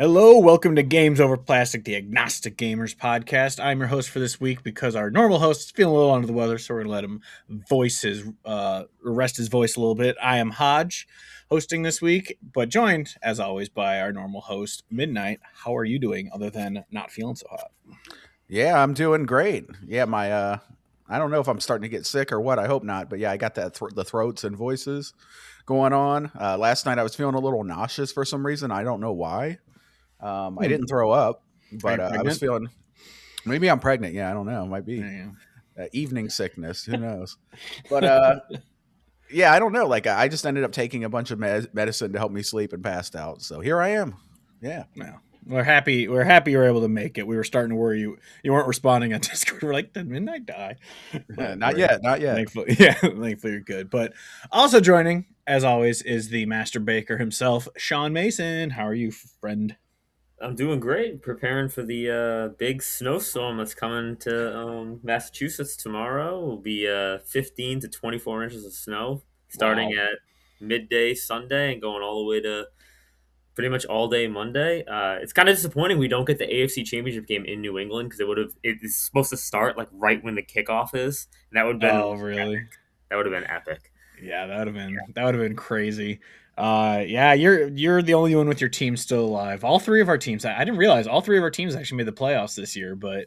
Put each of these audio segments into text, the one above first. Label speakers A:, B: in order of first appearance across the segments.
A: Hello, welcome to Games Over Plastic, the Agnostic Gamers podcast. I'm your host for this week because our normal host is feeling a little under the weather, so we're going to let him rest his voice a little bit. I am Hodge, hosting this week, but joined, as always, by our normal host, Midnight. How are you doing other than not feeling so hot?
B: Yeah, I'm doing great. Yeah, my I don't know if I'm starting to get sick or what. I hope not, but yeah, I got that the throats and voices going on. Last night I was feeling a little nauseous for some reason. I don't know why. I didn't throw up,
A: Are
B: but
A: you
B: I was
A: pregnant?
B: feeling maybe I'm pregnant. Yeah, I don't know. It might be
A: Yeah.
B: evening sickness. Who knows? But yeah, I don't know. Like I just ended up taking a bunch of medicine to help me sleep and passed out. So here I am. Yeah.
A: No. We're happy. We're happy you were able to make it. We were starting to worry you weren't responding on Discord. We're like, did Midnight die? But
B: Not yet. Not yet.
A: thankfully, yeah, thankfully you're good. But also joining, as always, is the master baker himself, Sean Mason. How are you, friend?
C: I'm doing great. Preparing for the big snowstorm that's coming to Massachusetts tomorrow. Will be 15 to 24 inches of snow starting
A: Wow.
C: at midday Sunday and going all the way to pretty much all day Monday. It's kind of disappointing we don't get the AFC Championship game in New England because it is supposed to start like right when the kickoff is, and that would have been
A: Oh, really?
C: epic. That would have been epic.
A: Yeah, that would have been crazy. Yeah, you're the only one with your team still alive. All three of our teams. I didn't realize all three of our teams actually made the playoffs this year, but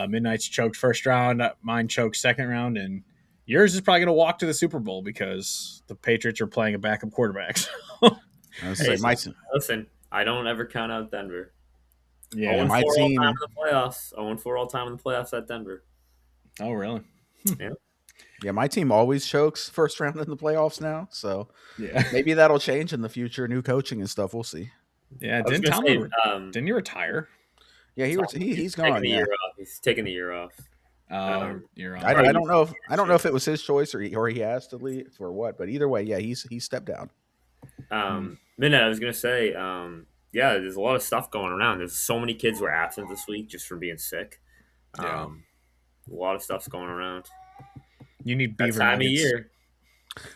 A: Midnight's choked first round, mine choked second round, and yours is probably going to walk to the Super Bowl because the Patriots are playing a backup quarterback.
B: I was
C: Hey,
B: say my
C: listen, I don't ever count out Denver.
B: yeah
C: 0
A: Yeah.
B: my
C: 4 all time
B: team.
C: in the playoffs. 0 4 all time in the playoffs at Denver.
A: Oh, really?
C: Yeah.
B: Yeah, my team always chokes first round in the playoffs now. So
A: Yeah.
B: maybe that'll change in the future. New coaching and stuff. We'll see.
A: Yeah.
C: I was
A: Didn't
C: gonna say,
A: Tomlin? Didn't you retire?
B: Yeah,
C: He's
B: he's
C: taking
B: gone.
C: the
B: Yeah,
C: year off. He's taking the year off.
A: Oh, you're
B: I,
A: on.
C: Or
B: I
C: he,
B: don't know if I don't know if it was his choice or he has to leave or what. But either way, yeah, he stepped down.
A: Hmm.
C: Minute, I was gonna say, yeah, there's a lot of stuff going around. There's so many kids were absent this week just from being sick.
A: Yeah.
C: A lot of stuff's going around.
A: You need
C: That
A: beaver
C: time of
A: nuggets.
C: year.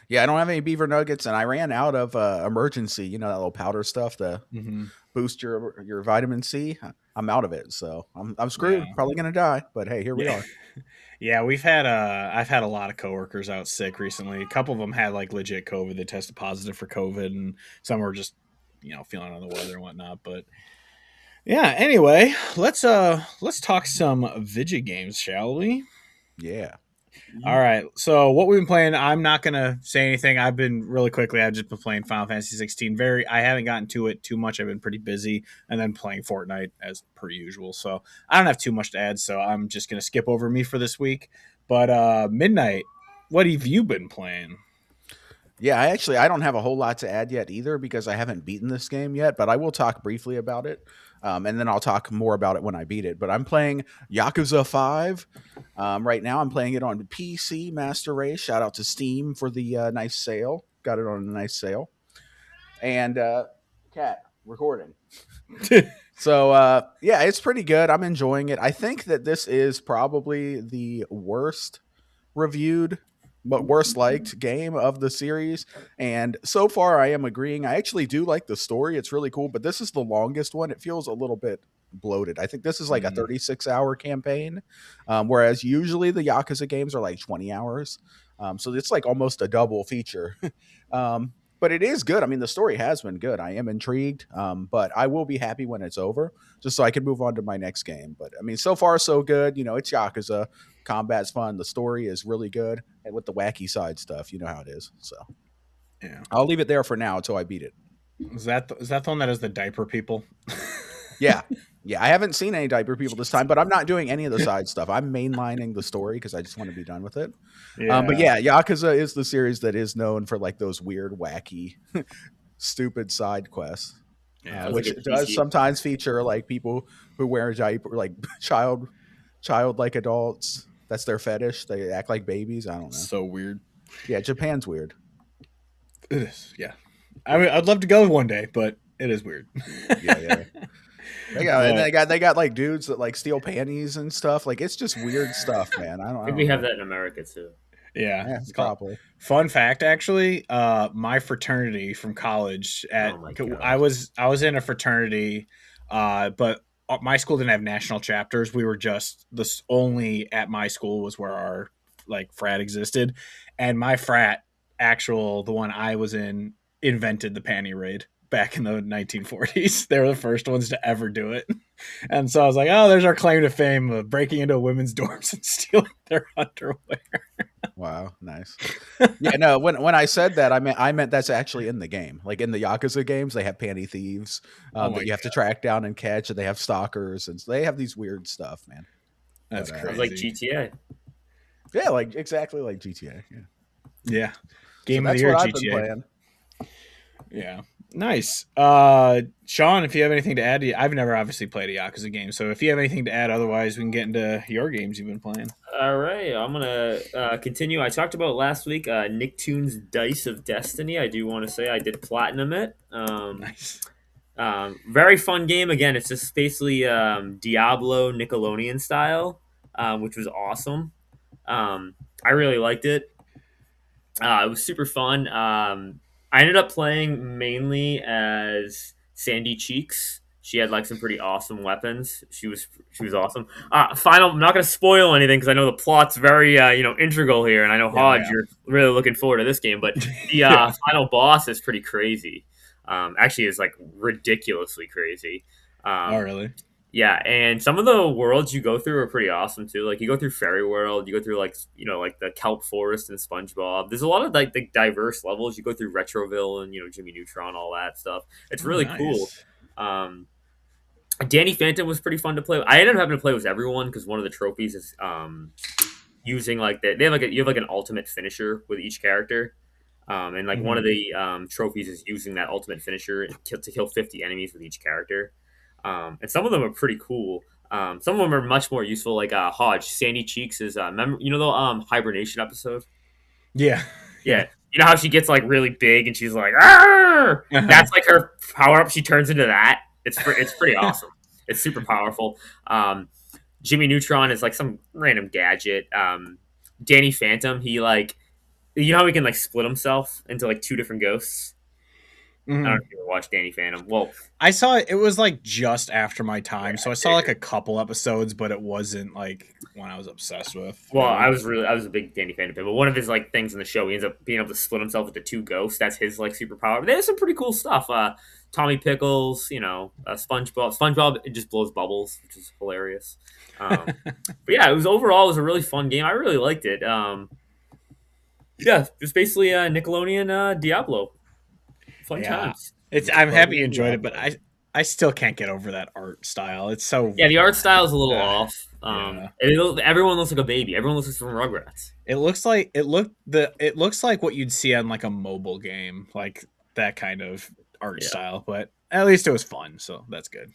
B: Yeah, I don't have any beaver nuggets, and I ran out of emergency. You know that little powder stuff to
A: Hmm.
B: boost your vitamin C. I'm out of it, so I'm
A: Yeah.
B: screwed. Probably gonna die. But hey, here we
A: Yeah.
B: are.
A: Yeah, I've had a lot of coworkers out sick recently. A couple of them had like legit COVID. They tested positive for COVID, and some were just feeling under the weather and whatnot. But yeah, anyway, let's talk some video games, shall we?
B: Yeah.
A: All right. So what we've been playing, I'm not gonna say anything. I've been really quickly. I've just been playing Final Fantasy 16. I haven't gotten to it too much. I've been pretty busy, and then playing Fortnite as per usual. So I don't have too much to add. So I'm just gonna skip over me for this week. But Midnight, what have you been playing?
B: Yeah, I don't have a whole lot to add yet either because I haven't beaten this game yet, but I will talk briefly about it. And then I'll talk more about it when I beat it. But I'm playing Yakuza 5. Right now, I'm playing it on PC Master Race. Shout out to Steam for the nice sale. Got it on a nice sale. And cat recording. So yeah, it's pretty good. I'm enjoying it. I think that this is probably the worst reviewed but worst liked game of the series. And so far, I am agreeing. I actually do like the story. It's really cool, but this is the longest one. It feels a little bit bloated. I think this is like a
A: Mm.
B: 36-hour campaign, whereas usually the Yakuza games are like 20 hours. So it's like almost a double feature. But it is good. I mean, the story has been good. I am intrigued, but I will be happy when it's over, just so I can move on to my next game. But I mean, so far so good. You know, it's Yakuza. Combat's fun. The story is really good, and with the wacky side stuff, you know how it is. So
A: Yeah.
B: I'll leave it there for now until I beat it.
A: Is that the one that has the diaper people?
B: Yeah, yeah. I haven't seen any diaper people this time, but I'm not doing any of the side stuff. I'm mainlining the story because I just want to be done with it. But
A: Yeah.
B: yeah, Yakuza is the series that is known for like those weird, wacky, stupid side quests,
A: Yeah.
C: Sounds like
B: which
C: a
B: does
C: PC.
B: sometimes feature like people who wear a diaper, like childlike adults. That's their fetish. They act like babies. I don't know.
A: So weird.
B: Yeah, Japan's weird.
A: It is. Yeah. I mean, I'd love to go one day, but it is weird.
B: Yeah, yeah. They got like dudes that like steal panties and stuff. Like it's just weird stuff, man.
C: I
B: I
C: think
B: don't
C: we have
B: know.
C: that in America too.
A: Yeah,
B: Yeah,
A: it's called.
B: probably.
A: Fun fact, actually, my fraternity from college
C: Oh my god.
A: I was in a fraternity But my school didn't have national chapters. We were just this only at my school was where our like frat existed, and my frat, the one I was in, invented the panty raid back in the 1940s. They were the first ones to ever do it. And so I was like, oh, there's our claim to fame of breaking into women's dorms and stealing their underwear.
B: Wow, nice. Yeah, no. When I said that, I meant that's actually in the game. Like in the Yakuza games, they have panty thieves that you have to track down and catch, and they have stalkers, and so they have these weird stuff, man.
A: That's
B: But,
A: crazy.
C: Like GTA.
B: Yeah, like exactly like GTA. Yeah,
A: Yeah.
B: so
A: Game of the
B: that's
A: year,
B: what I've
A: GTA.
B: been playing.
A: Yeah. Nice. Sean, if you have anything to add, I've never obviously played a Yakuza game, so if you have anything to add, otherwise we can get into your games you've been playing.
C: All right, I'm gonna continue. I talked about last week Nicktoons Dice of Destiny. I do want to say I did platinum it.
A: Nice.
C: Very fun game. Again, it's just basically Diablo Nickelodeon style, which was awesome. I really liked it. It was super fun. I ended up playing mainly as Sandy Cheeks. She had like some pretty awesome weapons. She was awesome. Final. I'm not going to spoil anything because I know the plot's very integral here, and I know Hodge,
A: Yeah.
C: you're really looking forward to this game. But the
A: Yeah.
C: final boss is pretty crazy. Actually, it's like ridiculously crazy.
A: Oh,
C: Um,
A: really?
C: yeah, and some of the worlds you go through are pretty awesome too. Like you go through Fairy World, you go through like the Kelp Forest and SpongeBob. There's a lot of like the diverse levels. You go through Retroville and Jimmy Neutron, all that stuff. It's
A: Oh,
C: really cool.
A: nice.
C: Um, Danny Phantom was pretty fun to play. I ended up having to play with everyone because one of the trophies is using like they have you have like an ultimate finisher with each character. And like one of the trophies is using that ultimate finisher to kill 50 enemies with each character. And some of them are pretty cool. Some of them are much more useful. Like Hodge, Sandy Cheeks is the hibernation episode.
A: Yeah.
C: Yeah, you know how she gets like really big and she's like, "Arr!" That's like her power up. She turns into that. It's pretty awesome. It's super powerful. Jimmy Neutron is like some random gadget. Danny Phantom, he like how he can like split himself into like two different ghosts. I don't know
A: Mhm.
C: if you ever watched Danny Phantom. Well,
A: I saw it. It was like just after my time,
C: yeah,
A: so I saw like a couple episodes, but it wasn't like one I was obsessed with.
C: well,
A: Really.
C: I was a big Danny Phantom fan, but one of his like things in the show, he ends up being able to split himself into two ghosts. That's his like superpower. But there's some pretty cool stuff. Tommy Pickles, SpongeBob. SpongeBob it just blows bubbles, which is hilarious. But yeah, it was a really fun game. I really liked it. Yeah, it's basically Nickelodeon Diablo. Fun
A: Yeah,
C: times.
A: I'm happy you
B: Nickelodeon
A: enjoyed it, but
B: Diablo.
A: I still can't get over that art style. It's so
C: Yeah, the art style is a little
A: uh,
C: off.
A: yeah.
C: Everyone looks like a baby. Everyone looks like from Rugrats.
A: It looks like what you'd see on like a mobile game, like that kind of art
C: Yeah,
A: style. But at least it was fun, so that's good.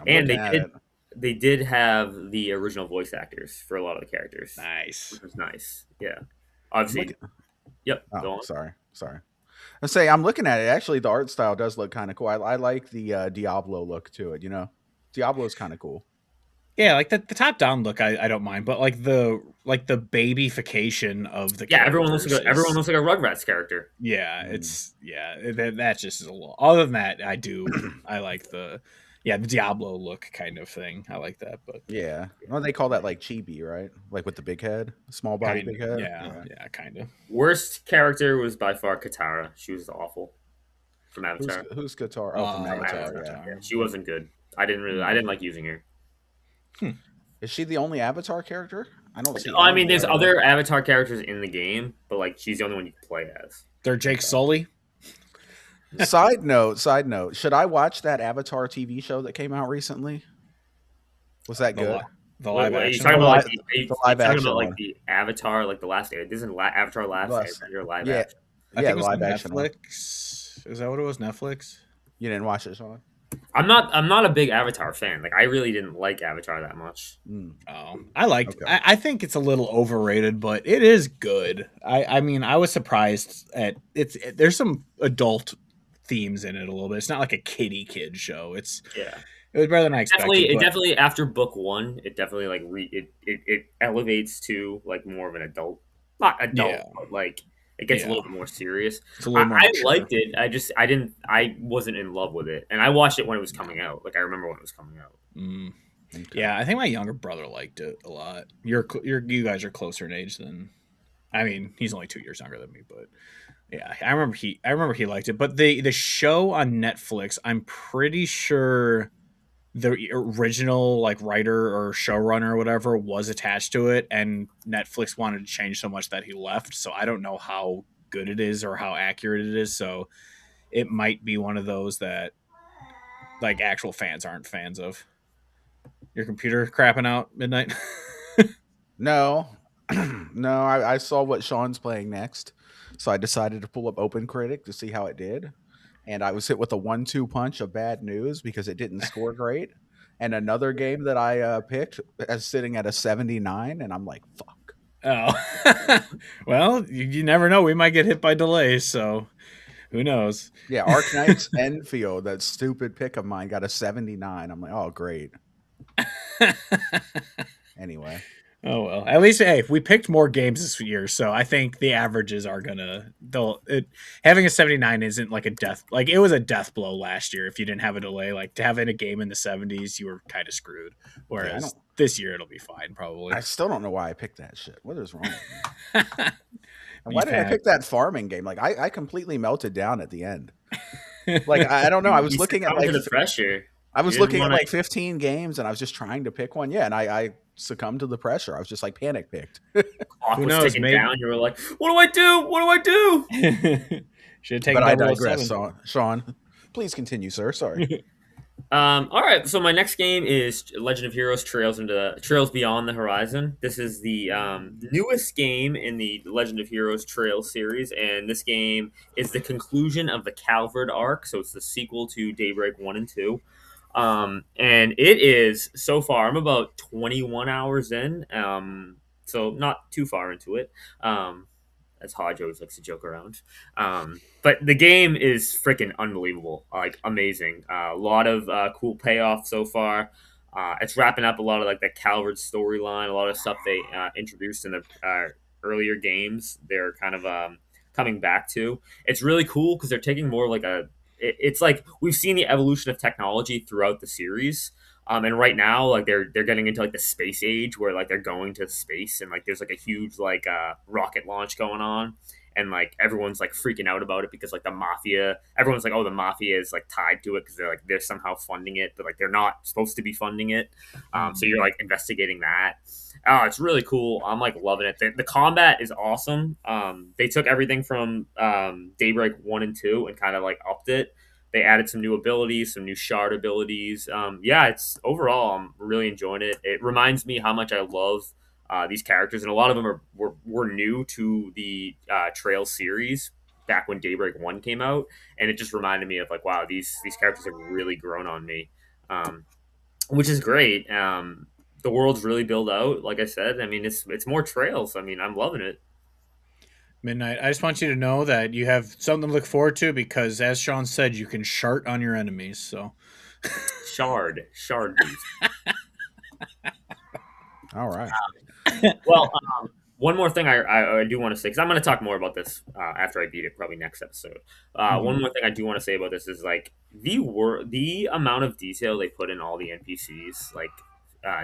B: I'm
C: and
B: looking at it.
C: they did have the original voice actors for a lot of the characters,
A: Nice.
C: which was nice. Yeah,
B: I'm
C: obviously.
B: looking.
C: Yep.
B: Oh,
C: Go on.
B: sorry. I say I'm looking at it. Actually, the art style does look kind of cool. I like the Diablo look to it. Diablo's kind of cool.
A: Yeah, like the top down look, I don't mind, but like the babyfication of the
C: Yeah,
A: characters
C: everyone looks like a Rugrats character.
A: yeah,
B: Mm.
A: that just is a little. Other than that, I like the Diablo look kind of thing. I like that, but
B: Yeah. Well, they call that like chibi, right? Like with the big head, small body,
A: kind
B: big
A: of
B: head.
A: yeah, kind of.
C: Worst character was by far Katara. She was awful from
B: Who's
C: Avatar.
B: who's guitar? Oh, from
A: From
B: Avatar.
A: Avatar.
B: Yeah.
C: Yeah, she wasn't good. I didn't like using her.
B: Is she the only Avatar character? I don't see.
C: I
B: any
C: mean, there's
B: other.
C: other Avatar characters in the game, but like she's the only one you can play as.
A: They're Jake Sully.
B: Side note. Should I watch that Avatar TV show that came out recently? Was that
A: The,
B: good?
A: li- the live
C: Are you
A: action.
C: talking
B: The
C: about
B: li-
C: like
B: the live
C: talking
B: action
C: about like
B: one.
C: the Avatar, like the last This isn't Avatar Last
B: Last-
C: Airbender live
B: yeah,
C: action.
A: I
B: yeah,
A: think
B: the
A: it was
B: live
A: on
B: action one.
A: Netflix. Is that what it was? Netflix.
B: You didn't watch it, Sean?
C: I'm not a big Avatar fan. Like I really didn't like Avatar that much.
B: Mm.
A: Oh, I liked.
B: Okay.
A: I think it's a little overrated, but it is good. I mean, I was surprised at there's some adult themes in it a little bit. It's not like a kid show.
C: Yeah,
A: It was better than I expected.
C: it
A: but
C: definitely after book one, it definitely like it elevates to like more of an adult, not adult,
A: Yeah.
C: but like It gets a
A: Yeah,
C: little bit more serious.
A: it's a little more
C: I
A: mature.
C: liked it. I wasn't in love with it, and I watched it when it was coming out. Like I remember when it was coming out.
A: Mm.
B: Okay.
A: Yeah, I think my younger brother liked it a lot. You guys are closer in age than. I mean, he's only 2 years younger than me, but yeah, I remember he liked it. But the show on Netflix, I'm pretty sure the original like writer or showrunner or whatever was attached to it, and Netflix wanted to change so much that he left. So I don't know how good it is or how accurate it is. So it might be one of those that like actual fans aren't fans of. Your computer crapping out midnight.
B: No, no, I saw what Sean's playing next, so I decided to pull up Open Critic to see how it did, and I was hit with a 1-2 punch of bad news because it didn't score great. And another game that I picked as sitting at a 79, and I'm like, fuck.
A: Oh, well, you never know. We might get hit by delays, so who knows?
B: Yeah, Arknight's Enfield, that stupid pick of mine, got a 79. I'm like, oh, great. Anyway,
A: Oh well, at least hey, we picked more games this year, so I think the averages are gonna. They'll having a 79 isn't like a death. Like it was a death blow last year if you didn't have a delay. Like to having a game in the 70s, you were kind of screwed.
B: yeah, I
A: Whereas
B: don't.
A: this year it'll be fine probably.
B: I still don't know why I picked that shit. What is wrong with me? And why
A: You've
B: did I
A: had
B: pick that farming game? Like I completely melted down at the end. Like I don't know. I was
C: You
B: looking at
C: succumbed
B: like
C: to the pressure.
B: I
C: You
B: was
C: didn't
B: looking at
C: want to.
B: like 15 games and I was just trying to pick one. Yeah, and I succumbed to the pressure. I was just like panic picked.
C: Clock
A: who
C: was
A: knows?
C: ticking
A: Maybe
C: down. You were like, "What do I do? What do I do?"
A: should have
B: But
A: taken
B: I
A: double oh
B: digress,
A: 07.
B: Sean. Please continue, sir. Sorry.
C: All right, so my next game is Legend of Heroes: Trails Beyond the Horizon. This is the newest game in the Legend of Heroes Trails series, and this game is the conclusion of the Calvard arc. So it's the sequel to Daybreak 1 and 2. And it is so far. I'm about 21 hours in, so not too far into it. As Hodge always likes to joke around. But the game is freaking unbelievable, like amazing. A lot of cool payoff so far. It's wrapping up a lot of like the Calvert storyline, a lot of stuff they introduced in the earlier games. They're kind of coming back to. It's really cool because they're taking more like a. It's like we've seen the evolution of technology throughout the series. And right now, like they're getting into like the space age where like they're going to space and like there's like a huge like rocket launch going on, and like everyone's like freaking out about it because like the mafia, everyone's like, oh, the mafia is like tied to it because they're somehow funding it, but like they're not supposed to be funding it. So you're like investigating that. Oh, it's really cool. I'm like loving it. The combat is awesome. They took everything from Daybreak 1 and 2 and kind of like upped it. They added some new abilities, some new shard abilities. Yeah, it's overall I'm really enjoying it. It reminds me how much I love these characters, and a lot of them were new to the Trail series back when Daybreak 1 came out, and it just reminded me of like, wow, these characters have really grown on me, which is great. The world's really built out, like I said. I mean, it's more Trails. I mean, I'm loving it.
A: Midnight. I just want you to know that you have something to look forward to because, as Sean said, you can shart on your enemies. So,
C: Shard beast.
B: All right.
C: Well, one more thing I do want to say, because I'm going to talk more about this after I beat it, probably next episode. One more thing I do want to say about this is like the amount of detail they put in all the NPCs, like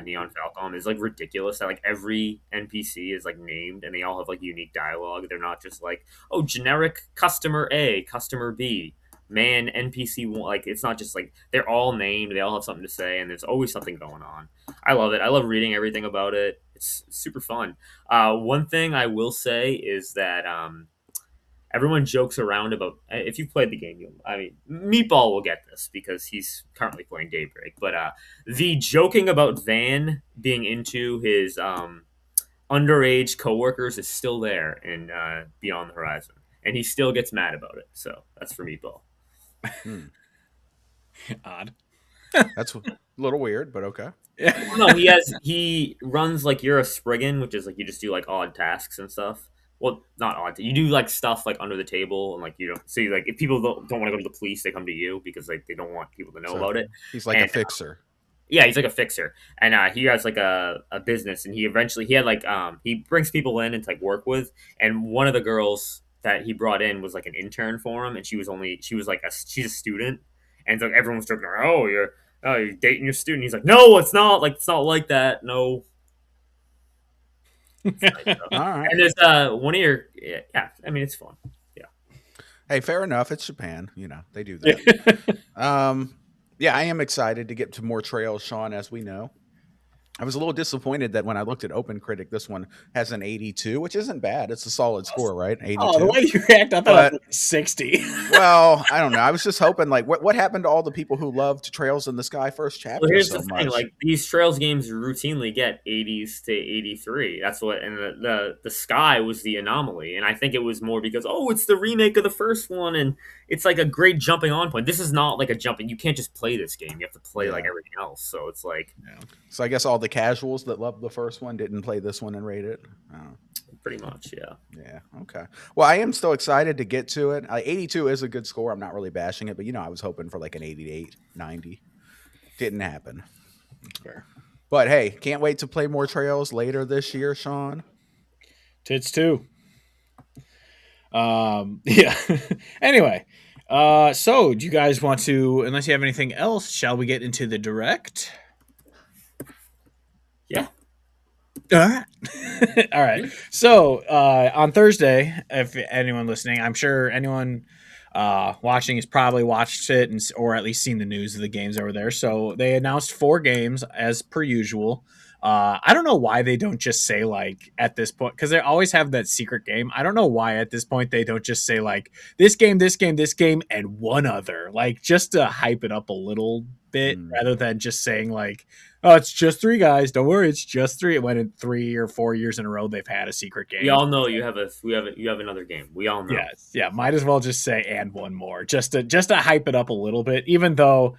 C: Neon Falcon, is like ridiculous. That like every NPC is like named, and they all have like unique dialogue. They're not just like, oh, generic customer A, customer B, man NPC one. Like it's not just like they're all named. They all have something to say, and there's always something going on. I love it. I love reading everything about it. It's super fun. One thing I will say is that everyone jokes around about if you've played the game. I mean, Meatball will get this because he's currently playing Daybreak. But the joking about Van being into his underage coworkers is still there in Beyond the Horizon, and he still gets mad about it. So that's for Meatball.
B: Hmm.
A: odd.
B: That's a little weird, but okay.
C: No, he runs like you're a Spriggan, which is like you just do like odd tasks and stuff. Well, not odd. You do like stuff like under the table and like you don't see like if people don't want to go to the police, they come to you because like they don't want people to know
B: So
C: about it.
B: he's like a
C: And
B: fixer.
C: yeah, he's like a fixer, and he has like a business, and he had like he brings people in and to like work with, and one of the girls that he brought in was like an intern for him, and she was like she's a student, and so everyone was joking, you're dating your student. He's like, no, it's not like that. No, it's nice though.
B: All right.
C: And there's one of your yeah. I mean, it's fun. Yeah.
B: Hey, fair enough. It's Japan. They do
A: Yeah.
B: that. Yeah, I am excited to get to more trails, Sean, as we know. I was a little disappointed that when I looked at OpenCritic, this one has an 82, which isn't bad. It's a solid score, right?
A: Oh, the
B: 82.
A: way you react, I thought it was
B: But
A: like 60.
B: well, I don't know. I was just hoping, like, what happened to all the people who loved Trails in the Sky First
C: Well,
B: Chapter
C: here's
B: so
C: the thing:
B: much?
C: like these Trails games routinely get 80s to 83. That's what, and the Sky was the anomaly, and I think it was more because it's the remake of the first one, and it's like a great jumping on point. This is not like a jumping. You can't just play this game; you have to play like
B: Yeah.
C: everything else. So it's like
B: So I guess all the casuals that loved the first one didn't play this one and rate it. Oh.
C: pretty much, yeah.
B: Yeah. Okay. Well, I am still excited to get to it. 82 is a good score. I'm not really bashing it, but I was hoping for like an 88, 90. Didn't happen.
A: Fair.
B: But hey, can't wait to play more Trails later this year, Sean.
A: Tits too. Yeah. Anyway, so do you guys want to, unless you have anything else, shall we get into the direct?
C: Yeah.
A: All right. All right. So on Thursday, if anyone listening, I'm sure anyone watching has probably watched it or at least seen the news of the games over there. So they announced 4 games as per usual. I don't know why they don't just say like at this point, because they always have that secret game. I don't know why at this point they don't just say like this game, this game, this game, and one other, like just to hype it up a little bit rather than just saying like, oh, it's just 3 guys. Don't worry, it's just 3. It went in 3 or 4 years in a row they've had a secret game.
C: We all know you have another game. We all know.
A: Yes, yeah. Might as well just say and one more, just to hype it up a little bit. Even though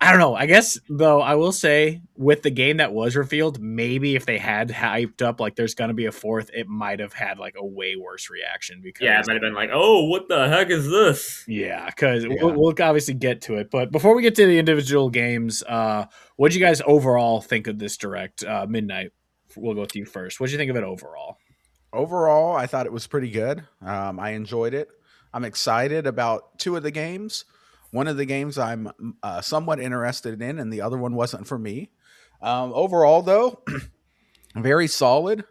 A: I don't know. I guess though I will say with the game that was revealed, maybe if they had hyped up like there's gonna be a 4th, it might have had like a way worse reaction because
C: Yeah, it might have been like, oh, what the heck is this?
A: yeah, because we'll obviously get to it. But before we get to the individual games, what do you guys overall think of this direct? Midnight, we'll go with you first. What do you think of it overall?
B: Overall, I thought it was pretty good. I enjoyed it. I'm excited about 2 of the games. One of the games I'm somewhat interested in, and the other one wasn't for me. Overall, though, very solid.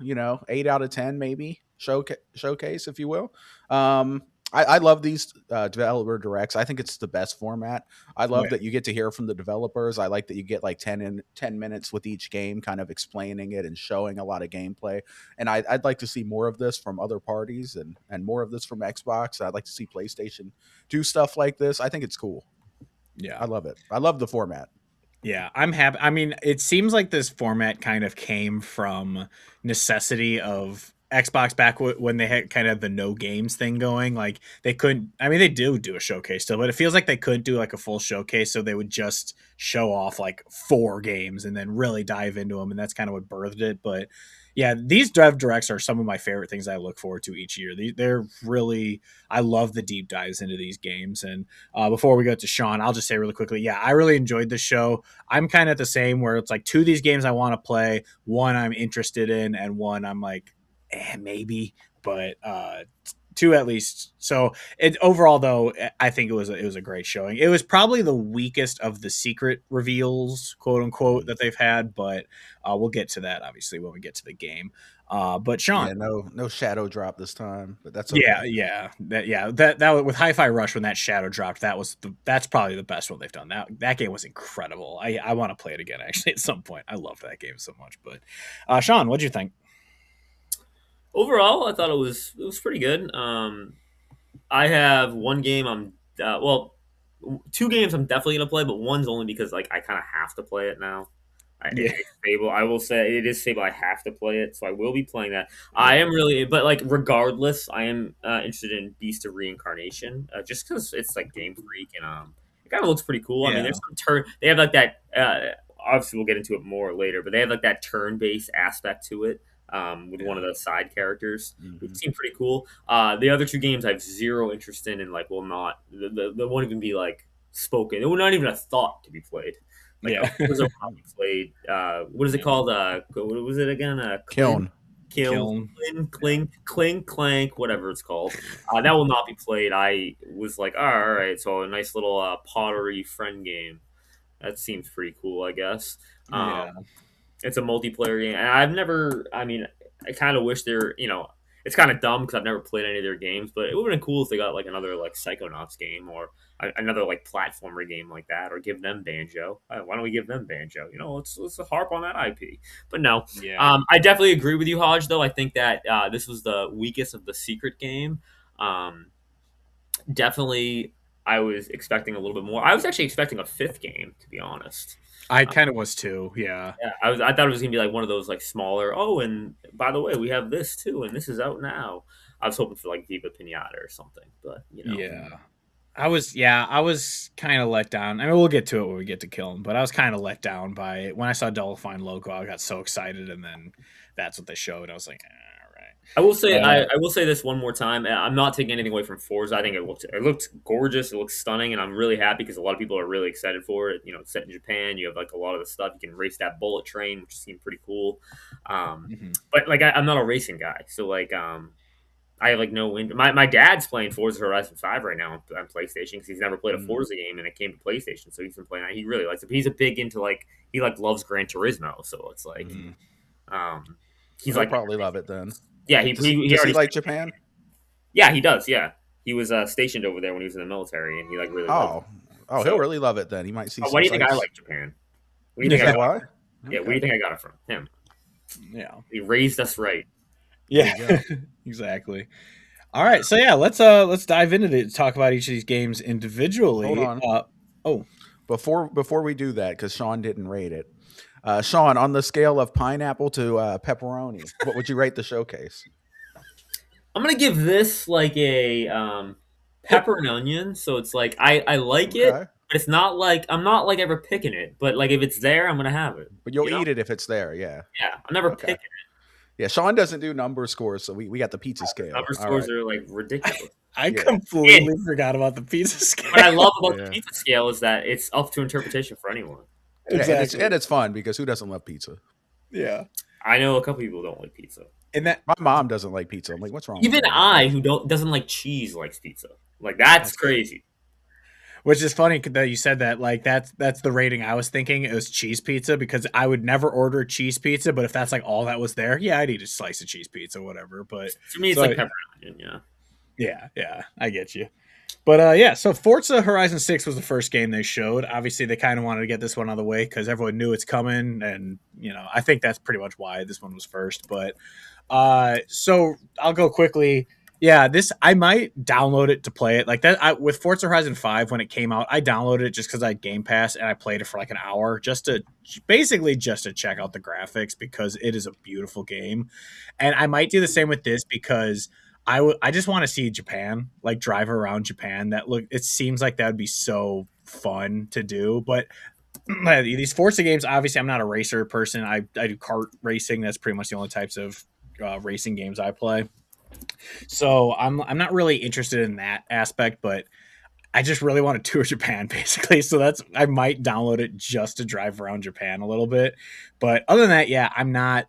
B: 8 out of 10, maybe showcase, if you will. I love these developer directs. I think it's the best format. I love that you get to hear from the developers. I like that you get like 10 minutes with each game, kind of explaining it and showing a lot of gameplay. And I'd like to see more of this from other parties and more of this from Xbox. I'd like to see PlayStation do stuff like this. I think it's cool.
A: Yeah,
B: I love it. I love the format.
A: Yeah, I'm happy. I mean, it seems like this format kind of came from necessity of Xbox back when they had kind of the no games thing going. Like they couldn't. I mean, they do a showcase still, but it feels like they couldn't do like a full showcase, so they would just show off like 4 games and then really dive into them, and that's kind of what birthed it. But yeah, these dev directs are some of my favorite things I look forward to each year. They're really, I love the deep dives into these games. And before we go to Sean, I'll just say really quickly, yeah, I really enjoyed the show. I'm kind of the same where it's like 2 of these games I want to play, 1 I'm interested in, and 1 I'm like, maybe, but 2 at least. So overall, though, I think it was a great showing. It was probably the weakest of the secret reveals, quote unquote, that they've had, but we'll get to that obviously when we get to the game. But Sean,
B: Yeah, no shadow drop this time, but that's okay.
A: that with Hi-Fi Rush when that shadow dropped, that's probably the best one they've done. That game was incredible. I want to play it again actually at some point. I love that game so much. But Sean, what'd you think?
C: Overall, I thought it was pretty good. I have one game well, 2 games I'm definitely gonna play, but one's only because like I kind of have to play it now.
A: Yeah.
C: It's Fable. I will say it is Fable. I have to play it, so I will be playing that. I am really, but like regardless, I am interested in Beast of Reincarnation, just because it's like Game Freak and it kind of looks pretty cool. I mean, there's some turn. They have like that. Obviously, we'll get into it more later, but they have like that turn-based aspect to it. With one of the side characters, which seemed pretty cool. The other 2 games I have zero interest in, and like will not. They won't even be like spoken. It will not even a thought to be played. Like
A: Yeah.
C: Forza will not be played. What is it called? What was it again?
B: Kiln.
C: Kiln,
A: Kiln.
C: clink, clank, whatever it's called. That will not be played. I was like, all right, so a nice little pottery friend game. That seems pretty cool, I guess. Um,
A: Yeah.
C: it's a multiplayer game, and I've never. I mean, I kind of wish they're. It's kind of dumb because I've never played any of their games, but it would have been cool if they got like another like Psychonauts game or another like platformer game like that, or give them Banjo. Why don't we give them Banjo? Let's harp on that IP. But no,
A: Yeah.
C: I definitely agree with you, Hodge. Though I think that this was the weakest of the secret game. Um, definitely, I was expecting a little bit more. I was actually expecting a fifth game, to be honest.
A: I kind of was too. Yeah.
C: Yeah, I thought it was gonna be like one of those like smaller. Oh, and by the way, we have this too, and this is out now. I was hoping for like Viva Pinata or something, but
A: Yeah. I was kind of let down. I mean, we'll get to it when we get to Kill him, but I was kind of let down by it. When I saw Double Fine logo, I got so excited, and then that's what they showed. I was like, all right.
C: I will say
A: But
C: I will say this one more time. I'm not taking anything away from Forza. I think it looked gorgeous. It looks stunning, and I'm really happy because a lot of people are really excited for it. It's set in Japan. You have like a lot of the stuff. You can race that bullet train, which seemed pretty cool.
A: mhm,
C: But like I'm not a racing guy, so like I have like no my dad's playing Forza Horizon 5 right now on PlayStation because he's never played a
A: mhm,
C: Forza game and it came to PlayStation, so he's been playing that. He really likes it. But he's a big into like he like loves Gran Turismo, so it's like
A: mhm.
C: um
B: Well,
C: he's
B: he'll
C: like
B: probably love it then.
C: yeah he
B: Does he,
C: he, he
B: does he
C: already
B: like Japan?
C: yeah he does yeah he was stationed over there when he was in the military and he like really loves
B: Oh,
C: it.
B: oh, he'll
C: So
B: really love it then. He might see
C: why
B: some
C: do you think I
B: sights.
C: like Japan? What do you
B: Is
C: think I
A: Yeah.
B: that
C: got?
B: why?
C: Yeah, where do you
B: Okay.
C: think I got it from? Him.
A: Yeah.
C: He raised us right.
B: There you
A: Yeah.
B: go.
A: Exactly. All right. So yeah, let's dive into it. Talk about each of these games
B: Hold
A: individually.
B: on.
A: Oh,
B: Before we do that, because Sean didn't rate it. Sean, on the scale of pineapple to pepperoni, what would you rate the showcase?
C: I'm gonna give this like a pepper and onion. So it's like I like it,
B: Okay.
C: but it's not like I'm not like ever picking it. But like if it's there, I'm gonna have it.
B: But you'll
C: You know?
B: eat it if it's there, yeah.
C: Yeah, I'm never
B: Okay.
C: picking
B: Yeah, Sean doesn't do number scores, so we got the pizza
C: it.
B: scale.
C: Number
B: All
C: scores
B: right.
C: are like ridiculous.
A: I
B: Yeah.
C: And
A: completely forgot about the pizza
C: what I
A: scale.
C: love about the
B: Yeah.
C: pizza scale is that it's up to interpretation for anyone.
B: Yeah, and it's
A: Exactly.
B: and it's fun because who doesn't love pizza?
A: Yeah.
C: I know a couple people don't like pizza.
A: And that
B: My mom doesn't like pizza. I'm like, what's wrong with
C: Even
B: you?
C: I, who doesn't like cheese, likes pizza. Like that's
A: that's
C: crazy.
A: which is funny that you said that. Like that's the rating I was thinking. It was cheese pizza because I would never order cheese pizza, but if that's like all that was there, yeah, I'd eat a slice of cheese pizza, whatever. But
C: For me, it's
A: so
C: like pepper and onion. Yeah.
A: yeah, I get you. But yeah, so Forza Horizon 6 was the first game they showed. Obviously, they kind of wanted to get this one out of the way because everyone knew it's coming, and I think that's pretty much why this one was first. But so I'll go quickly. Yeah, this I might download it to play it like that. With Forza Horizon 5 when it came out, I downloaded it just because I had Game Pass and I played it for like an hour just to check out the graphics because it is a beautiful game, and I might do the same with this because I just want to see Japan, like drive around Japan. It seems like that would be so fun to do. But these Forza games, obviously, I'm not a racer person. I do kart racing. That's pretty much the only types of racing games I play. So I'm not really interested in that aspect, but I just really want to tour Japan basically. So I might download it just to drive around Japan a little bit. But other than that, yeah, I'm not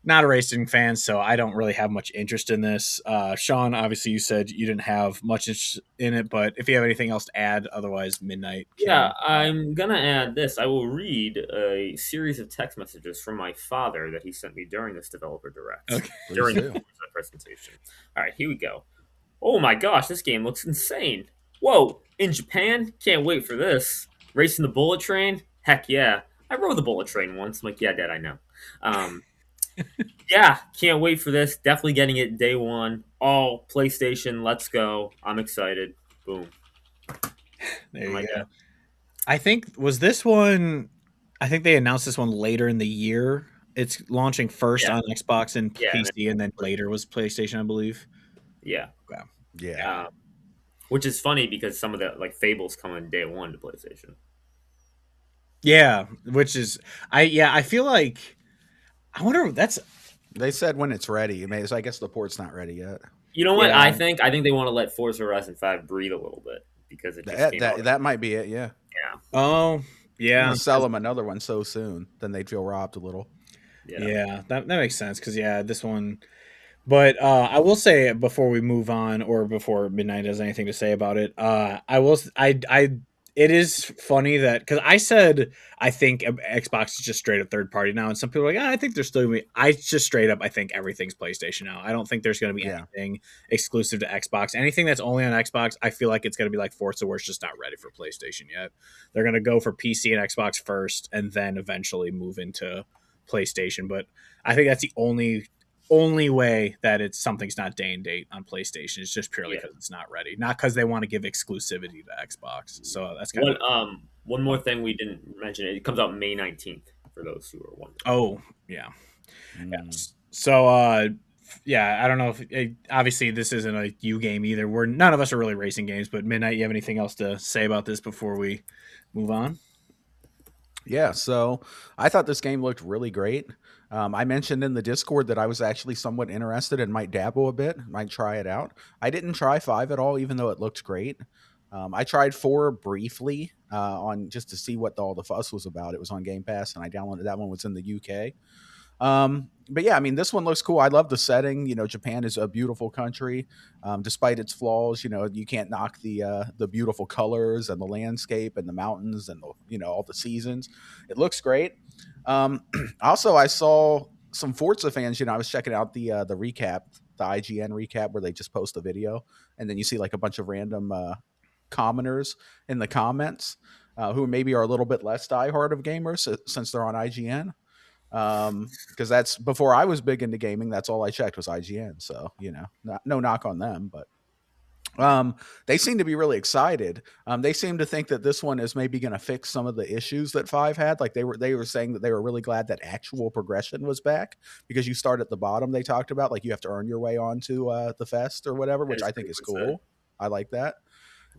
A: a racing fan, so I don't really have much interest in this. Sean, obviously, you said you didn't have much interest in it, but if you have anything else to add, otherwise, Midnight.
C: Yeah, I'm gonna add this. I will read a series of text messages from my father that he sent me during this developer direct,
A: Okay.
B: Please
C: during the
B: do.
C: presentation. All right, here we go. Oh my gosh, this game looks insane. Whoa, in Japan? Can't wait for this. Racing the bullet train? Heck yeah. I rode the bullet train once. I'm like, yeah, Dad, I know. Um, yeah, can't wait for this. Definitely getting it day one. All PlayStation, let's go. I'm excited. Boom.
A: There
C: Oh my
A: you go.
C: God.
A: I think was this one. I think they announced this one later in the year. It's launching first
C: Yeah,
A: on Xbox and
C: yeah,
A: PC, and then later was PlayStation, I believe.
C: yeah.
A: Okay.
B: Yeah.
C: Which is funny because some of the like Fables come in day one to PlayStation.
A: Yeah, which is I feel like I wonder that's
B: They said when it's ready. So I guess the port's not ready yet.
C: You know what I
A: yeah.
C: think? I think they want to let Forza Horizon 5 breathe a little bit because it just
B: That
C: came
B: that,
C: out.
B: that might be it. Yeah.
C: Yeah.
A: Oh
B: I'm gonna
A: yeah.
B: sell them another one so soon, then they'd feel robbed a little.
C: Yeah.
A: Yeah, that makes sense because yeah, this one. But I will say before we move on, or before Midnight has anything to say about it, I will. I. It is funny that because I said I think Xbox is just straight up third party now, and some people are like, I think there's still gonna be. I just straight up I think everything's PlayStation now. I don't think there's going to be
B: Yeah.
A: anything exclusive to Xbox. Anything that's only on Xbox, I feel like it's going to be like Forza, where it's just not ready for PlayStation yet. They're going to go for PC and Xbox first, and then eventually move into PlayStation. But I think that's the only way that it's something's not day and date on PlayStation is just purely
C: Yeah.
A: because it's not ready, not because they want to give exclusivity to Xbox. So that's kind of
C: One more
A: what.
C: thing we didn't mention. It comes out May 19th for those who are wondering.
A: Oh yeah,
B: Mm.
A: yes. So yeah, I don't know if obviously this isn't a U game either. We're none of us are really racing games, but Midnight, you have anything else to say about this before we move on?
B: Yeah, so I thought this game looked really great. I mentioned in the Discord that I was actually somewhat interested and might dabble a bit, might try it out. I didn't try five at all, even though it looked great. I tried four briefly on just to see what all the fuss was about. It was on Game Pass, and I downloaded that one. Was in the UK. But yeah, I mean, this one looks cool. I love the setting. You know, Japan is a beautiful country, despite its flaws. You know, you can't knock the beautiful colors and the landscape and the mountains and the all the seasons. It looks great. Also, I saw some Forza fans. You know, I was checking out the recap, the IGN recap, where they just post a video, and then you see like a bunch of random commoners in the comments who maybe are a little bit less diehard of gamers since they're on IGN, because that's before I was big into gaming. That's all I checked was IGN. So no knock on them, but they seem to be really excited. They seem to think that this one is maybe going to fix some of the issues that five had. Like they were saying that they were really glad that actual progression was back, because you start at the bottom. They talked about like you have to earn your way onto the fest or whatever, which
C: As
B: I think
C: Drake
B: is
C: would say.
B: cool. I like that.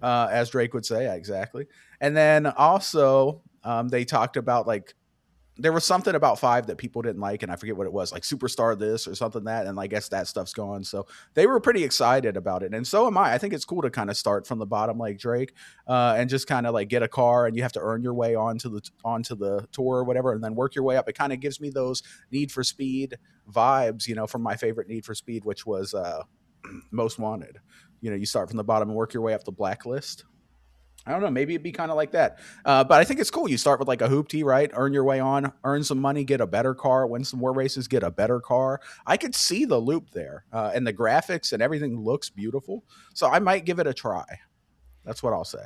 B: As Drake would say, exactly. And then also they talked about like there was something about five that people didn't like, and I forget what it was, like superstar this or something that, and I guess that stuff's gone. So they were pretty excited about it, and so am I. I think it's cool to kind of start from the bottom like Drake, and just kind of like get a car, and you have to earn your way onto the tour or whatever, and then work your way up. It kind of gives me those Need for Speed vibes, from my favorite Need for Speed, which was Most Wanted. You start from the bottom and work your way up the blacklist. I don't know. Maybe it'd be kind of like that. But I think it's cool. You start with like a hoopty, right? Earn your way on, earn some money, get a better car, win some more races, get a better car. I could see the loop there, and the graphics and everything looks beautiful. So I might give it a try. That's what I'll say.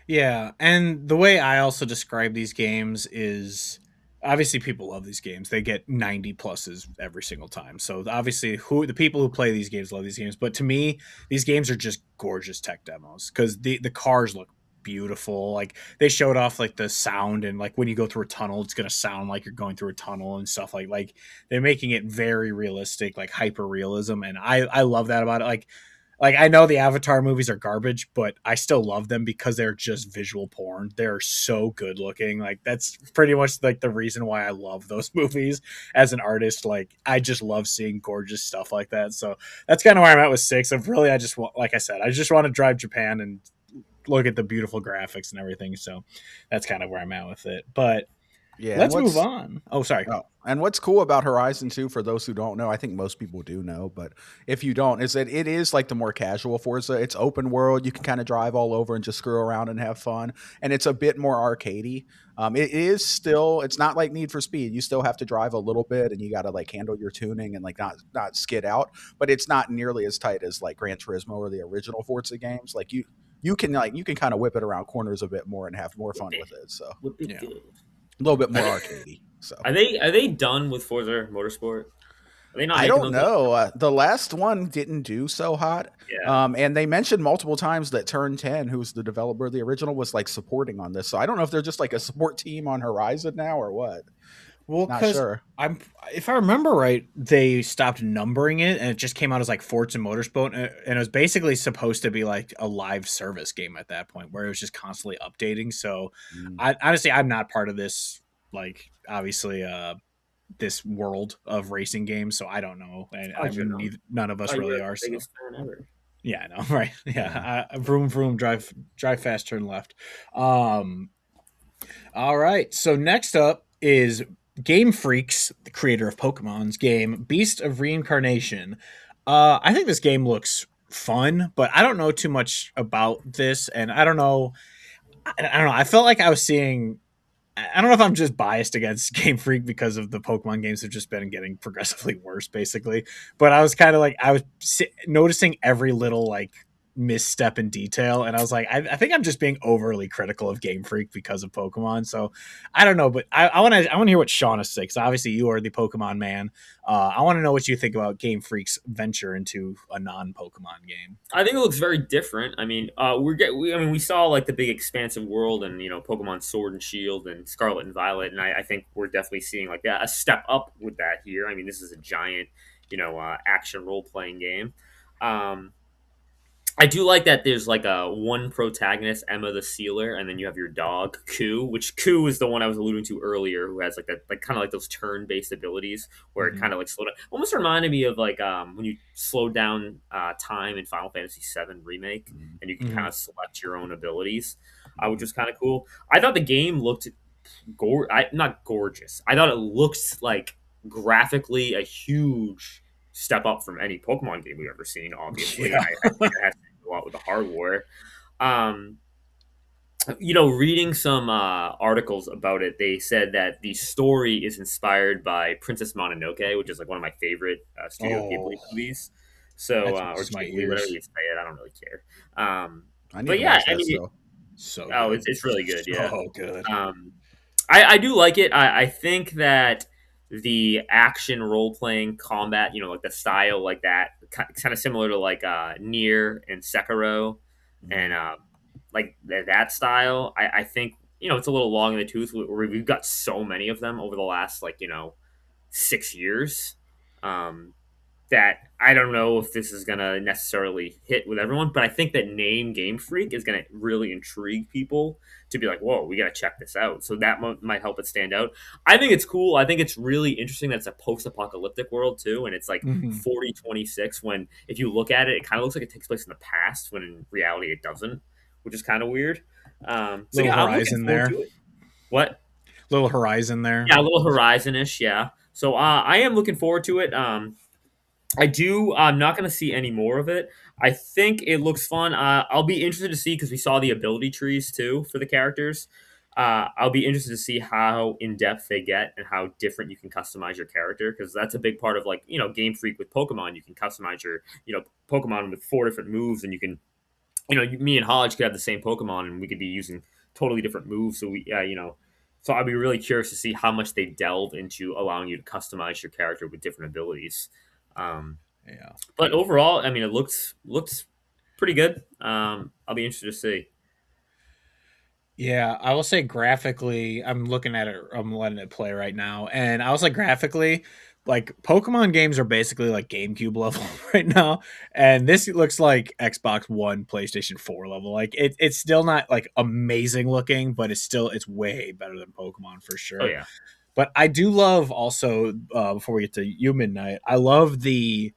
A: Yeah, and the way I also describe these games is obviously people love these games. They get 90 pluses every single time. So obviously who the people who play these games love these games, but to me these games are just gorgeous tech demos cuz the cars look beautiful. Like they showed off like the sound, and like when you go through a tunnel it's going to sound like you're going through a tunnel and stuff like they're making it very realistic, like hyper realism, and I love that about it. Like I know the Avatar movies are garbage, but I still love them because they're just visual porn. They're so good looking. Like that's pretty much like the reason why I love those movies as an artist. Like I just love seeing gorgeous stuff like that. So that's kind of where I'm at with six. Of really, I just want, like I said, I just want to drive Japan and look at the beautiful graphics and everything. So that's kind of where I'm at with it. But
B: Yeah, and
A: let's move
B: what's
A: on. Oh, sorry.
B: cool about Horizon 2, for those who don't know, I think most people do know, but if you don't, is that it is like the more casual Forza. It's open world. You can kind of drive all over and just screw around and have fun. And it's a bit more arcadey. It is still, it's not like Need for Speed. You still have to drive a little bit, and you got to like handle your tuning and like not skid out, but it's not nearly as tight as like Gran Turismo or the original Forza games. Like you can kind of whip it around corners a bit more and have more
C: Whip
B: fun
C: it,
B: with it. So
C: whip it
A: Yeah.
C: good.
B: a little bit
C: Are
B: more
C: they,
B: arcadey. So
C: are they done with Forza Motorsport? Are they not
B: I
C: making
B: don't
C: those anymore?
B: know. The last one didn't do so hot.
C: Yeah.
B: And they mentioned multiple times that Turn 10, who's the developer of the original, was like supporting on this. So I don't know if they're just like a support team on Horizon now or what.
A: Well,
B: Not
A: because
B: sure.
A: if I remember right, they stopped numbering it, and it just came out as like Forza Motorsport, and it was basically supposed to be like a live service game at that point, where it was just constantly updating. So,
B: Mm.
A: I honestly I'm not part of this, like obviously this world of racing games, so I don't know, and I
C: How'd you
A: mean
C: know?
A: none of
C: Oh,
A: us
C: you're
A: really
C: the
A: are. So
C: biggest fan ever.
A: yeah, I know, right?
B: Yeah.
A: Yeah, vroom vroom, drive fast, turn left. Um, all right. So next up is Game Freaks, the creator of Pokemon's game Beast of Reincarnation. I think this game looks fun, but I don't know too much about this, and I don't know. I don't know. I felt like I was seeing. I don't know if I'm just biased against Game Freak because of the Pokemon games have just been getting progressively worse, basically. But I was kind of like I was noticing every little like misstep in detail, and I was like, I think I'm just being overly critical of Game Freak because of Pokemon. So I don't know, but I want to hear what Sean has to say because obviously you are the Pokemon man. I want to know what you think about Game Freak's venture into a non-Pokemon game.
C: I think it looks very different. I mean, I mean, we saw like the big expansive world and Pokemon Sword and Shield and Scarlet and Violet, and I think we're definitely seeing like a step up with that here. I mean, this is a giant, action role playing game. Um, I do like that there's like a one protagonist, Emma the Sealer, and then you have your dog, Ku, which Ku is the one I was alluding to earlier, who has like that like kind of like those turn based abilities where it
A: Mm-hmm.
C: kind of like slowed down. Almost reminded me of like when you slowed down time in Final Fantasy VII Remake and you could kind
A: Mm-hmm.
C: of select your own abilities, which was kind of cool. I thought the game looked not gorgeous. I thought it looked like graphically a huge step up from any Pokemon game we've ever seen. Obviously,
A: Yeah.
C: I think it has to do a lot with the hardware. Um, reading some articles about it, they said that the story is inspired by Princess Mononoke, which is like one of my favorite Studio
A: Oh,
C: Ghibli movies. So,
A: that
C: or
A: reaches my
C: Ghibli, whatever
A: ears.
C: you say it, I don't really care. Um,
B: I need
C: but
B: to
C: yeah,
B: watch
C: I
B: that
C: mean,
B: still.
A: So
C: oh,
A: good.
C: it's really good. Yeah.
A: So good.
C: Um, I do like it. I think that the action role playing combat, like the style like that, kind of similar to like Nier and Sekiro, and
B: Mm.
C: like that style. I think it's a little long in the tooth. We've got so many of them over the last like 6 years. Um, that I don't know if this is gonna necessarily hit with everyone, but I think that name Game Freak is gonna really intrigue people to be like, "Whoa, we gotta check this out." So that might help it stand out. I think it's cool. I think it's really interesting that it's a post-apocalyptic world too, and it's like
A: Mhm.
C: 4026. When if you look at it, it kind of looks like it takes place in the past, when in reality it doesn't, which is kind of weird. So
A: Little
C: yeah, I'm looking
A: Horizon
C: forward
A: there.
C: to it. What?
A: Little Horizon there.
C: Yeah, a little Horizon-ish. Yeah. So I am looking forward to it. I do. I'm not going to see any more of it. I think it looks fun. I'll be interested to see because we saw the ability trees too for the characters. I'll be interested to see how in depth they get and how different you can customize your character because that's a big part of like Game Freak with Pokemon. You can customize your Pokemon with 4 different moves, and you can me and Hodge could have the same Pokemon and we could be using totally different moves. So so I'd be really curious to see how much they delve into allowing you to customize your character with different abilities. Um,
A: Yeah.
C: but overall, I mean, it looks pretty good. I'll be interested to see.
A: Yeah, I will say graphically, I'm looking at it, I'm letting it play right now, and I will say graphically, like Pokemon games are basically like GameCube level right now, and this looks like Xbox One, PlayStation 4 level. Like it's still not like amazing looking, but it's way better than Pokemon for
C: Oh
A: sure.
C: yeah,
A: But I do love also before we get to you midnight, I love the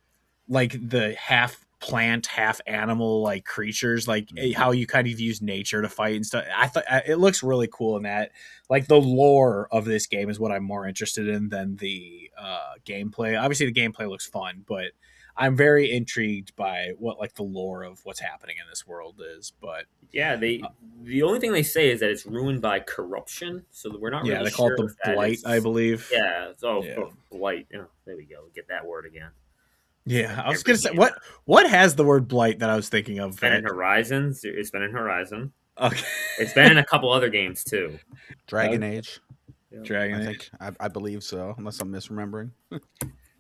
A: half plant, half animal like creatures, like
B: Mhm.
A: how you kind of use nature to fight and stuff. I thought it looks really cool in that. Like the lore of this game is what I'm more interested in than the gameplay. Obviously, the gameplay looks fun, but I'm very intrigued by what like the lore of what's happening in this world is. But
C: yeah. The only thing they say is that it's ruined by corruption, so we're not
A: yeah,
C: really
A: they call it
C: sure
A: the
C: if that
A: blight, I
C: is.
A: believe.
C: Yeah. So
A: Yeah.
C: oh, blight. Oh, there we go. Get that word again. It's
A: Yeah,
C: like
A: I was
C: every
A: gonna say
C: game.
A: what has the word blight that I was thinking
C: It's
A: of
C: been in
A: that.
C: Horizons. It's been in Horizon.
A: Okay.
C: It's been in a couple other games too.
B: Dragon
A: Okay.
B: Age.
C: Yeah.
B: I
A: Dragon Age.
B: think I believe so, unless I'm misremembering.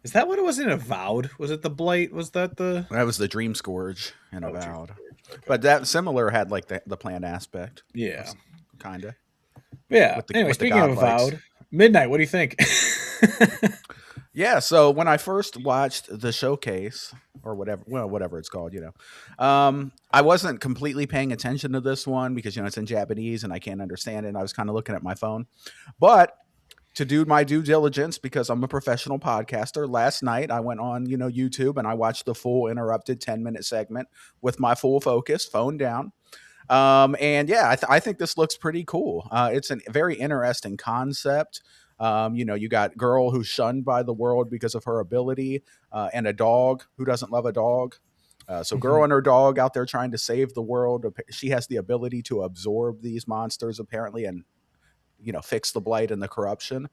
A: Is that what it was in Avowed? Was it the blight? Was that the
B: That was the Dream Scourge and
A: Oh, Dream
B: Avowed,
A: Scourge. Okay.
B: but that similar had like the plant aspect,
A: Yeah.
B: kind of
A: Yeah. Anyway,
B: with the
A: speaking of
B: godlikes.
A: Avowed, Midnight, what do you think?
B: Yeah, so when I first watched the showcase or whatever, well, whatever it's called, I wasn't completely paying attention to this one because it's in Japanese and I can't understand it. And I was kind of looking at my phone, but to do my due diligence because I'm a professional podcaster. Last night I went on, YouTube and I watched the full interrupted 10-minute segment with my full focus, phone down. And yeah, I think this looks pretty cool. It's a very interesting concept. You got girl who's shunned by the world because of her ability, and a dog who doesn't love a dog. So girl and her dog out there trying to save the world. She has the ability to absorb these monsters apparently, and fix the blight and the corruption.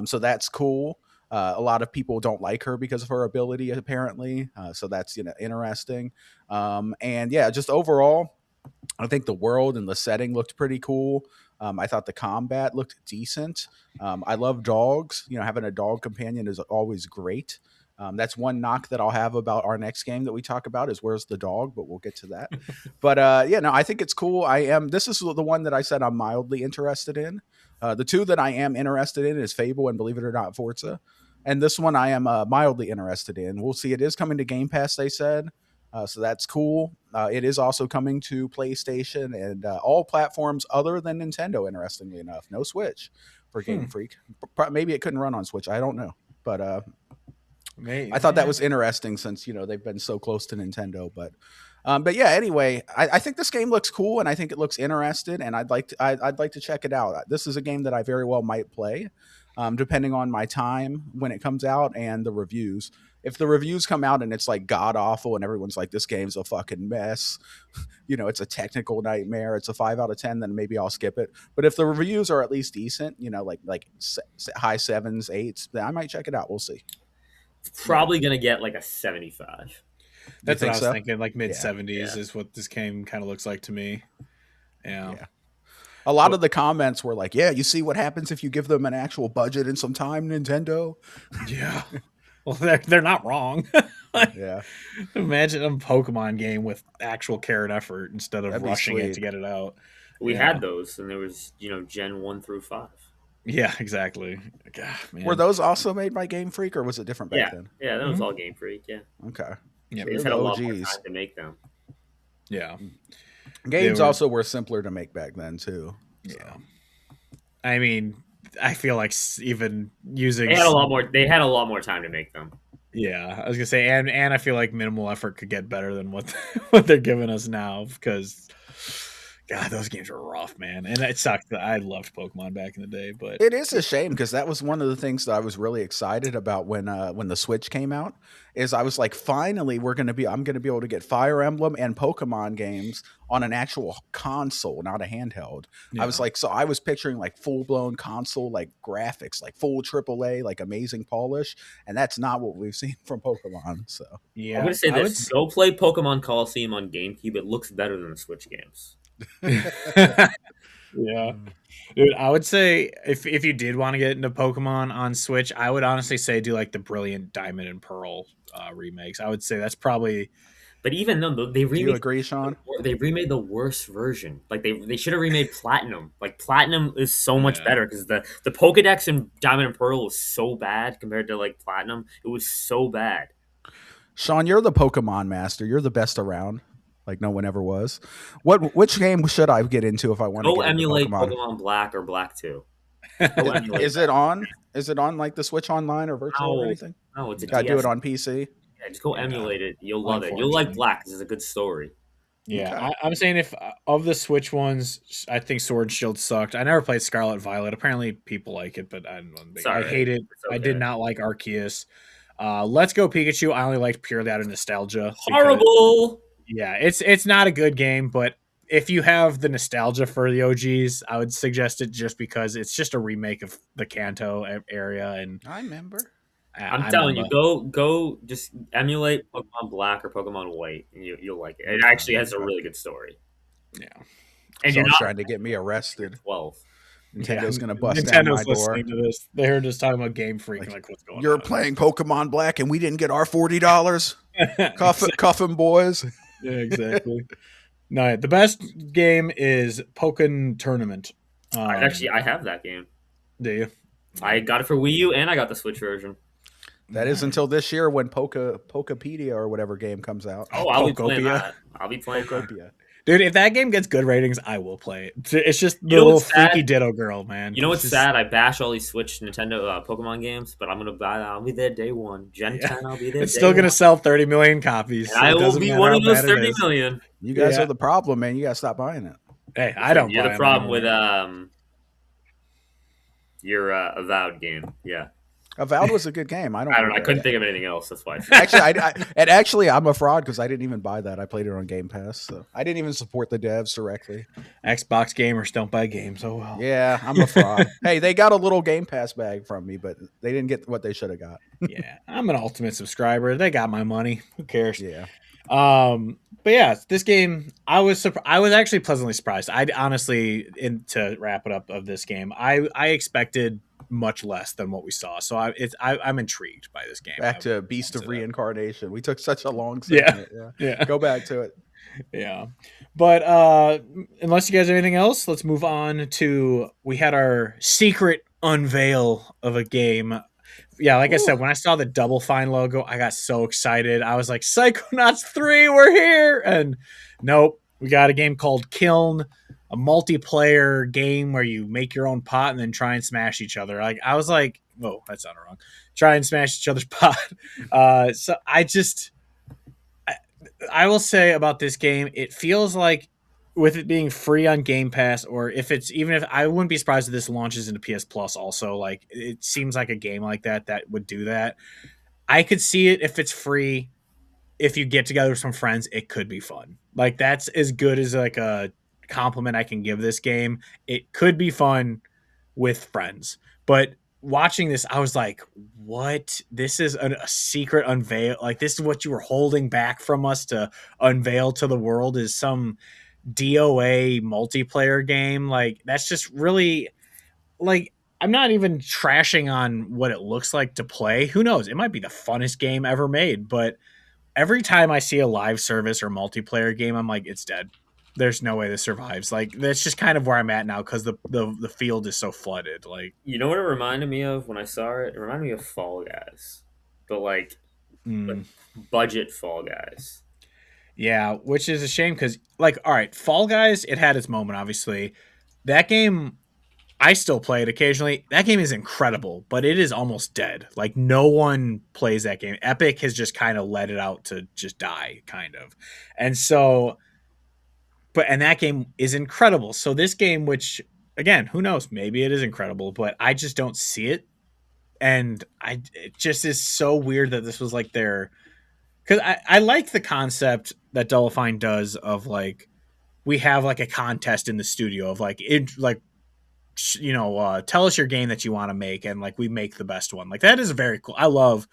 B: So that's cool. A lot of people don't like her because of her ability apparently. So that's interesting. And yeah, just overall, I think the world and the setting looked pretty cool. I thought the combat looked decent. I love dogs. Having a dog companion is always great. That's one knock that I'll have about our next game that we talk about is where's the dog, but we'll get to that. But I think it's cool. This is the one that I said I'm mildly interested in. The two that I am interested in is Fable and, believe it or not, Forza. And this one I am mildly interested in. We'll see. It is coming to Game Pass, they said. So that's cool. It is also coming to PlayStation and all platforms other than Nintendo, interestingly enough. No Switch for Game Freak. Maybe it couldn't run on Switch. I don't know. But I thought that was interesting since, they've been so close to Nintendo. But yeah, anyway, I think this game looks cool and I think it looks interesting and I'd like to check it out. This is a game that I very well might play, depending on my time when it comes out and the reviews. If the reviews come out and it's like god awful and everyone's like, this game's a fucking mess, it's a technical nightmare, it's a 5 out of 10, then maybe I'll skip it. But if the reviews are at least decent, like high 7s, 8s, then I might check it out. We'll see.
C: It's probably going to get like a 75.
A: That's what I was thinking. Like mid 70s is what this game kind of looks like to me. Yeah.
B: A lot of the comments were like, yeah, you see what happens if you give them an actual budget and some time, Nintendo.
A: Yeah. Well, they're not wrong.
B: Yeah.
A: Imagine a Pokemon game with actual care and effort instead of rushing it to get it out.
C: We had those, and there was, Gen 1 through 5.
A: Yeah, exactly. God, man.
B: Were those also made by Game Freak, or was it different back then?
C: Yeah, that was all Game Freak, yeah.
B: Okay.
C: Yeah, they just had a lot more time to make them.
A: Yeah.
B: Games also were simpler to make back then, too. So.
A: Yeah. I mean, I feel like even using...
C: They had a lot more time to make them.
A: Yeah, I was going to say, and I feel like minimal effort could get better than what they're giving us now, because... God, those games are rough, man. And it sucked that I loved Pokemon back in the day, but
B: it is a shame because that was one of the things that I was really excited about when the Switch came out. Is I was like, finally, I'm going to be able to get Fire Emblem and Pokemon games on an actual console, not a handheld. Yeah. I was picturing like full blown console, like graphics, like full AAA, like amazing polish, and that's not what we've seen from Pokemon. So
C: yeah, I'm going to say this: go play Pokemon Coliseum on GameCube. It looks better than the Switch games.
A: Yeah, dude, I would say if you did want to get into Pokemon on Switch, I would honestly say do like the Brilliant Diamond and Pearl remakes. I would say that's probably.
C: But even though they remade,
B: do you agree, Sean?
C: They remade the worst version. Like they should have remade Platinum. Like Platinum is so much better because the Pokedex in Diamond and Pearl was so bad compared to like Platinum. It was so bad.
B: Sean, you're the Pokemon master. You're the best around. Like no one ever was. Which game should I get into if I want to get
C: emulate
B: into
C: Pokemon Black or Black 2?
B: Is it on? Is it on like the Switch Online or virtual or anything?
C: No, it's a
B: Gotta do it on PC.
C: Yeah, just go emulate it. You'll love it. You'll like Black. This is a good story.
A: Yeah, okay. I'm saying if of the Switch ones, I think Sword and Shield sucked. I never played Scarlet Violet. Apparently, people like it, but I hate it. Okay. I did not like Arceus. Let's Go Pikachu. I only liked purely out of nostalgia.
C: Horrible.
A: Yeah, it's not a good game, but if you have the nostalgia for the OGs, I would suggest it just because it's just a remake of the Kanto area. And
B: I remember.
C: I'm telling you, go just emulate Pokemon Black or Pokemon White, and you'll like it. It actually has a really good story.
A: Yeah,
B: and you're not trying to get me arrested.
C: 12.
B: Nintendo's gonna bust down my door.
A: To this. They're just talking about Game Freak. Like what's going on?
B: You're playing Pokemon Black, and we didn't get our $40. Cuffing boys.
A: Yeah, exactly. No, the best game is Pokken Tournament.
C: Actually, I have that game.
A: Do you?
C: I got it for Wii U, and I got the Switch version.
B: That is until this year when Pokepedia or whatever game comes out.
C: Oh, I'll be playing that. I'll be playing
B: Pokopia.
A: Dude, if that game gets good ratings, I will play it. It's just the little freaky Ditto girl, man.
C: You know what's sad? I bash all these Switch Nintendo Pokemon games, but I'm gonna buy. I'll be there day one. Gen 10, I'll be there.
A: It's still gonna sell 30 million copies.
C: And I will be one of those 30 million.
B: You guys are the problem, man. You gotta stop buying it.
A: Hey, I don't.
C: You're the problem with Your Avowed game. Yeah.
B: Avowed was a good game. I don't
C: I don't know. I
B: regret
C: couldn't
B: that.
C: think of anything else. That's why I said
B: Actually, and actually, I'm a fraud because I didn't even buy that. I played it on Game Pass, so I didn't even support the devs directly.
A: Xbox gamers don't buy games. Oh well.
B: Yeah, I'm a fraud. Hey, they got a little Game Pass bag from me, but they didn't get what they should have got.
A: Yeah, I'm an ultimate subscriber. They got my money. Who cares?
B: Yeah,
A: But yeah, this game, I was actually pleasantly surprised. I honestly, to wrap it up of this game, I expected much less than what we saw. So I'm intrigued by this game.
B: back to
A: I'll
B: Beast
A: say
B: of
A: that.
B: Reincarnation. We took such a long
A: Yeah,
B: segment. Yeah,
A: yeah,
B: go back to it.
A: yeah. But unless you guys have anything else, let's move on to we had our secret unveil of a game. Yeah, like I
B: Ooh.
A: said, when I saw the Double Fine logo, I got so excited. I was like, Psychonauts 3, we're here. And nope, we got a game called Kiln, a multiplayer game where you make your own pot and then try and smash each other. Like I was like, whoa, that sounded wrong. Try and smash each other's pot. So I will say about this game, it feels like with it being free on Game Pass, or if it's even if I wouldn't be surprised if this launches into PS Plus also. Like it seems like a game like that would do that. I could see it if it's free. If you get together with some friends, it could be fun. Like that's as good as like a compliment I can give this game. It could be fun with friends. But watching this, I was like, what? This is a secret unveil. Like, this is what you were holding back from us to unveil to the world is some DOA multiplayer game. Like, that's just really, like, I'm not even trashing on what it looks like to play. Who knows? It might be the funnest game ever made, but every time I see a live service or multiplayer game, I'm like, it's dead. There's no way this survives. Like that's just kind of where I'm at now because the field is so flooded. Like,
C: You know what it reminded me of when I saw it? It reminded me of Fall Guys, but like
A: mm,
C: budget Fall Guys.
A: yeah, which is a shame because like, all right, Fall Guys, it had its moment. Obviously, that game I still play it occasionally. That game is incredible, but it is almost dead. Like no one plays that game. Epic has just kind of let it out to just die, kind of, and so and that game is incredible. So this game, which again, who knows, maybe it is incredible, but I just don't see it, and it just is so weird that this was like their because I like the concept that Double Fine does of like we have like a contest in the studio of like it like tell us your game that you want to make and like we make the best one. Like that is very cool. I love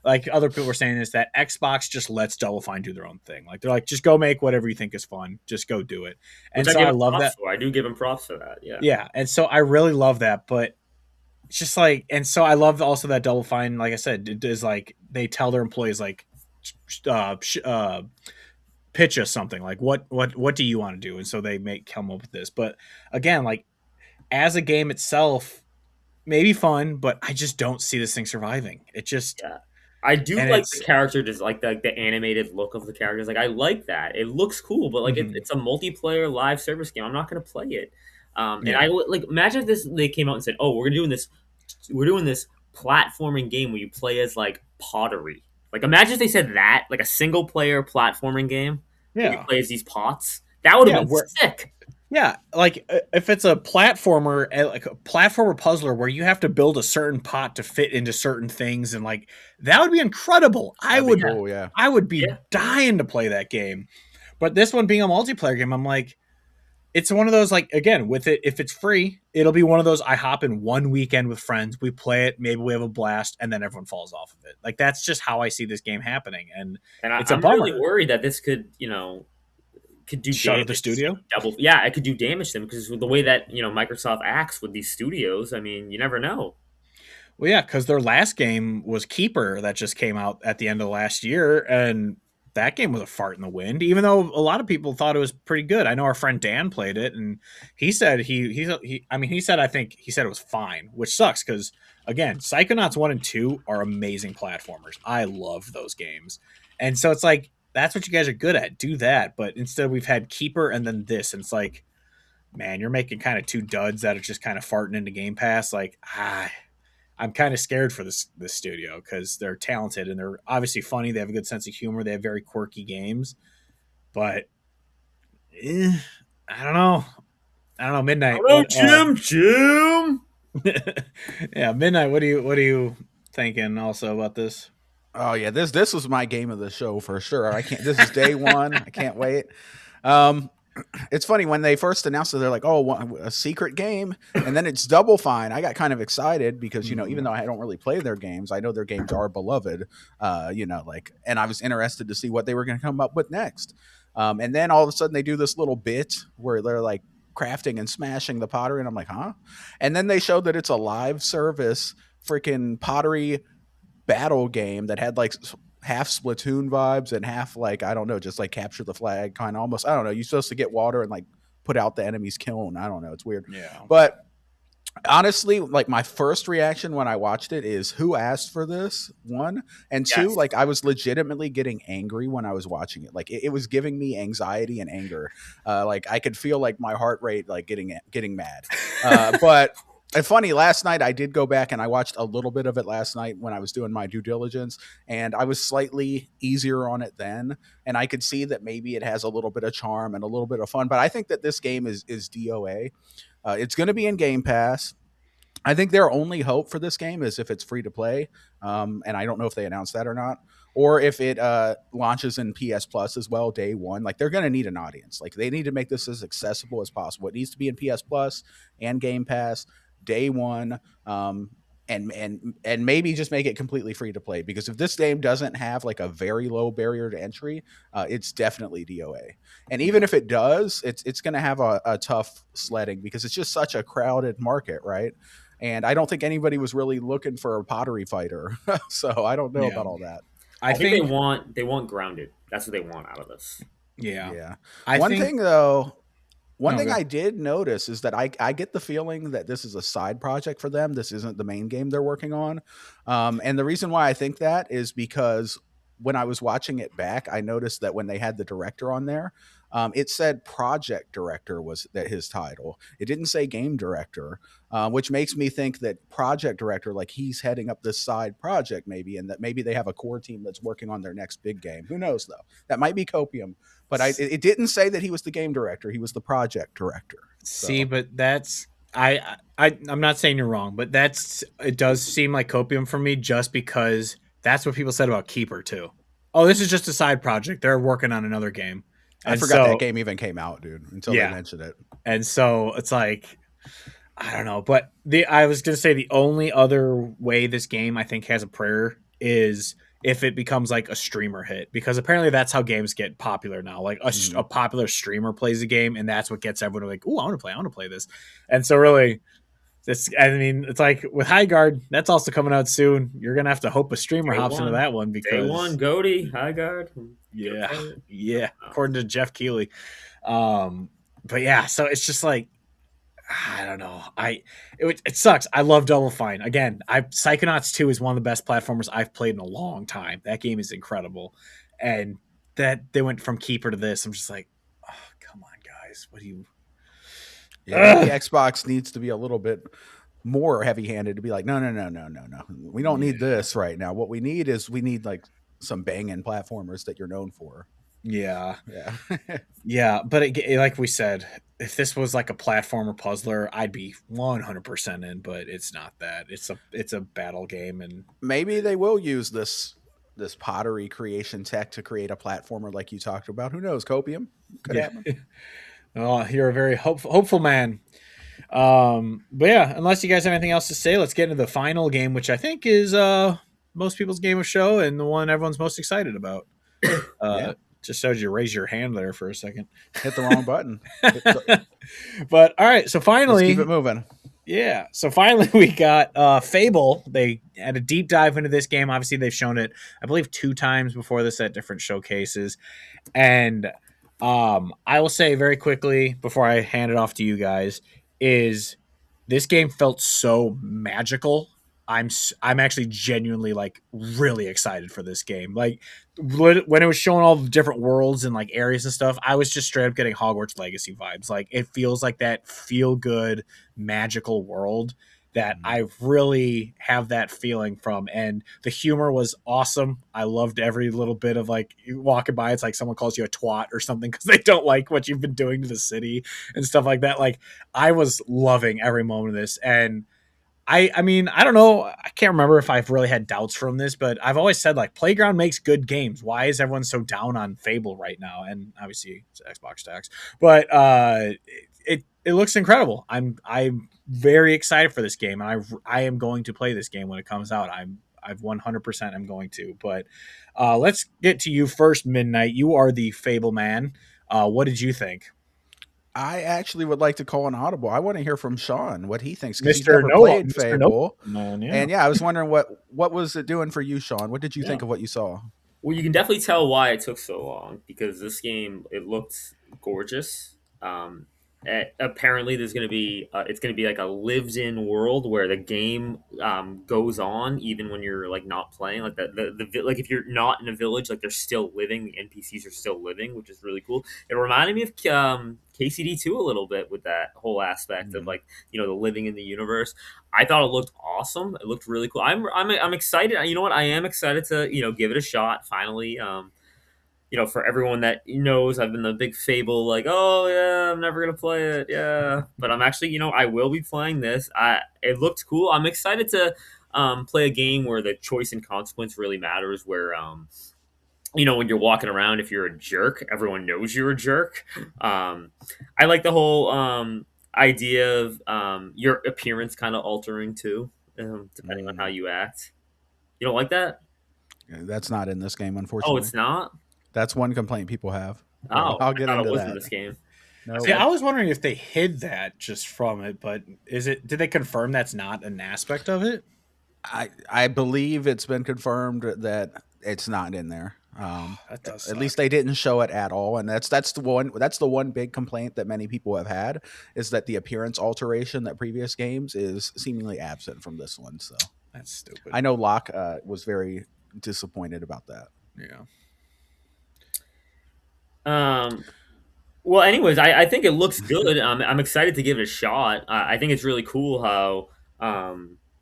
A: like other people were saying this that Xbox just lets Double Fine do their own thing. Like they're like just go make whatever you think is fun. Just go do it.
C: Which
A: And
C: I
A: so
C: give
A: I
C: him
A: love
C: props
A: that.
C: for. I do give him props for that. Yeah.
A: Yeah. And so I really love that, but it's just like and so I love also that Double Fine like I said it is like they tell their employees like uh, uh pitch us something like what do you want to do and so they make come up with this but again like as a game itself maybe fun, but I just don't see this thing surviving. It just
C: Yeah. I do
A: and
C: like the
A: it's
C: character, just like the animated look of the characters. Like I like that. It looks cool, but like
A: mhm.
C: it's a multiplayer live service game. I'm not gonna play it. And
A: Yeah,
C: like imagine if this they came out and said, "Oh, we're doing this platforming game where you play as like pottery." Like imagine if they said that, like a single player platforming game where you
A: yeah,
C: play as these pots. That would have
A: yeah.
C: been
A: Where
C: sick.
A: like if it's a platformer, like a platformer puzzler where you have to build a certain pot to fit into certain things, and like that would be incredible.
B: That'd be cool. Yeah.
A: I would be
C: Yeah.
A: dying to play that game. But this one being a multiplayer game, I'm like, it's one of those like again with it if it's free it'll be one of those I hop in one weekend with friends we play it maybe we have a blast and then everyone falls off of it like that's just how I see this game happening and
C: And
A: it's a
C: I'm really
A: bummer.
C: worried that this could do
A: Shutter the
C: damage to
A: studio.
C: double. Yeah, it could do damage to them because the way that Microsoft acts with these studios. I mean, you never know.
A: Well yeah because their last game was Keeper that just came out at the end of last year and that game was a fart in the wind even though a lot of people thought it was pretty good. I know our friend Dan played it and he said he said I think he said it was fine which sucks because again Psychonauts 1 and 2 are amazing platformers. I love those games and so it's like that's what you guys are good at do that but instead we've had Keeper and then this and it's like man you're making kind of two duds that are just kind of farting into Game Pass like I'm kind of scared for this studio because they're talented and they're obviously funny. They have a good sense of humor. They have very quirky games, but eh, I don't know. I don't know. Midnight.
C: Hello,
A: What?
C: Jim. Jim.
A: Yeah, Midnight. What are you thinking also about this?
B: Oh yeah, this was my game of the show for sure. I can't. This is day one. I can't wait. Um, it's funny when they first announced it, they're like, "Oh, a secret game," and then it's Double Fine. I got kind of excited because even
A: Mhm.
B: though I don't really play their games, I know their games are beloved. And I was interested to see what they were going to come up with next. And then all of a sudden they do this little bit where they're like crafting and smashing the pottery, and I'm like, "Huh?" And then they showed that it's a live service freaking pottery battle game that had like half Splatoon vibes and half like I don't know, just like capture the flag kind of almost. I don't know. You're supposed to get water and like put out the enemy's kiln. I don't know. It's weird,
A: Yeah.
B: but honestly, like my first reaction when I watched it is who asked for this? One and two,
A: Yes.
B: like I was legitimately getting angry when I was watching it. Like it was giving me anxiety and anger. Like I could feel like my heart rate like getting mad. But and funny, last night I did go back and I watched a little bit of it last night when I was doing my due diligence, and I was slightly easier on it then, and I could see that maybe it has a little bit of charm and a little bit of fun. But I think that this game is DOA. It's going to be in Game Pass. I think their only hope for this game is if it's free to play, and I don't know if they announced that or not, or if it launches in PS Plus as well day one. Like they're going to need an audience. Like they need to make this as accessible as possible. It needs to be in PS Plus and Game Pass day one. And maybe just make it completely free to play, because if this game doesn't have like a very low barrier to entry, it's definitely DOA. And even
A: Yeah.
B: if it does, it's going to have a tough sledding because it's just such a crowded market, right? And I don't think anybody was really looking for a pottery fighter, so I don't know
A: Yeah.
B: about all that.
A: I
C: I think they
A: think.
C: want grounded. That's what they want out of this.
A: Yeah.
B: Yeah.
A: I
B: One
A: think.
B: thing though, one
A: No.
B: thing
A: Go.
B: I did notice is that I get the feeling that this is a side project for them. This isn't the main game they're working on. And the reason why I think that is because when I was watching it back, I noticed that when they had the director on there, it said project director was that his title. It didn't say game director, which makes me think that project director, like he's heading up this side project maybe, and that maybe they have a core team that's working on their next big game. Who knows though? That might be Copium, but it didn't say that he was the game director. He was the project director.
A: See,
B: So
A: but that's I'm not saying you're wrong, but that's it does seem like copium for me just because that's what people said about Keeper too. Oh, this is just a side project. They're working on another game.
B: I
A: And
B: forgot that
A: so
B: game even came out, dude, until they
A: yeah.
B: mentioned it.
A: And so it's like I don't know, but the I was gonna say the only other way this game I think has a prayer is if it becomes like a streamer hit, because apparently that's how games get popular now. Like
B: Mm-hmm.
A: a popular streamer plays a game, and that's what gets everyone like, "Oh, I want to play this." And so really, this I mean, it's like with High Guard, that's also coming out soon. You're gonna have to hope a streamer hops into that one
C: Day one,
A: because
C: Goaty, High Guard. Gonna
A: yeah,
C: play it.
A: yeah,
C: Oh.
A: according to Jeff Keighley. But yeah, so it's just like I don't know. It sucks. I love Double Fine. Again, Psychonauts 2 is one of the best platformers I've played in a long time. That game is incredible. And that they went from Keeper to this. I'm just like, oh, come on, guys. What do you
B: Yeah, maybe
A: Ugh.
B: Xbox needs to be a little bit more heavy-handed to be like, no, no, no, no, no, no. We don't
A: Yeah.
B: need this right now. What we need is we need like some banging platformers that you're known for.
A: Yeah.
B: Yeah.
A: Yeah, but like we said, if this was like a platformer puzzler, I'd be 100% in, but it's not that. It's a battle game and
B: Maybe they will use this pottery creation tech to create a platformer like you talked about. Who knows? Copium could
A: yeah.
B: happen.
A: Oh, you're a very hopeful man. But yeah, unless you guys have anything else to say, let's get into the final game, which I think is most people's game of show and the one everyone's most excited about.
B: Yeah.
A: Just showed you raise your hand there for a second.
B: Hit the wrong button.
A: But all right, so
B: Let's keep
A: finally,
B: it moving.
A: yeah, so finally we got Fable. They had a deep dive into this game. Obviously, they've shown it, I believe, 2 times before this at different showcases. And I will say very quickly before I hand it off to you guys is this game felt so magical. I'm actually genuinely like really excited for this game. Like when it was showing all the different worlds and like areas and stuff, I was just straight up getting Hogwarts Legacy vibes. Like it feels like that feel good magical world that I really have that feeling from. And the humor was awesome. I loved every little bit of like walking by. It's like someone calls you a twat or something because they don't like what you've been doing to the city and stuff like that. Like I was loving every moment of this. And I mean, I don't know. I can't remember if I've really had doubts from this, but I've always said like Playground makes good games. Why is everyone so down on Fable right now? And obviously it's Xbox tax, but it looks incredible. I'm very excited for this game, and I am going to play this game when it comes out. I've 100% am going to. But let's get to you first, Midnight. You are the Fable man. What did you think?
B: I actually would like to call an audible. I want to hear from Sean what he thinks because he's
A: Mr.
B: never
A: No
B: played
A: Mr. No
B: Fable.
A: Man, yeah.
B: And yeah, I was wondering what was it doing for you, Sean? What did you
A: Yeah.
B: think of what you saw?
C: Well, you can definitely tell why it took so long because this game it looked gorgeous. Apparently, there's going to be it's going to be like a lived-in world where the game goes on even when you're like not playing. Like like if you're not in a village, like they're still living. The NPCs are still living, which is really cool. It reminded me of KCD2 a little bit with that whole aspect of
B: Mm.
C: like the living in the universe. I thought it looked awesome. It looked really cool. I'm excited. You know what? I am excited to give it a shot finally. For everyone that knows, I've been the big Fable like, oh yeah, I'm never gonna play it, yeah. But I'm actually, I will be playing this. It looked cool. I'm excited to play a game where the choice and consequence really matters. Where when you're walking around, if you're a jerk, everyone knows you're a jerk. I like the whole idea of your appearance kind of altering too, depending on how
B: Mm.
C: you act. You don't like that?
B: That's not in this game,
C: Oh,
B: unfortunately.
C: it's not.
B: That's one complaint people have. But
C: Oh,
B: I'll
C: I
B: get
C: thought it
B: into
C: was in
B: that.
C: this game.
B: No,
A: See, I was wondering if they hid that just from it, but did they confirm that's not an aspect of it?
B: I believe it's been confirmed that it's not in there.
A: That does
B: At
A: suck.
B: least they didn't show it at all, and that's the one big complaint that many people have had is that the appearance alteration that previous games is seemingly absent from this one. So
A: That's stupid.
B: I know Locke was very disappointed about that.
A: Yeah.
C: Um, well, anyways, I think it looks good. I'm excited to give it a shot. I think it's really cool how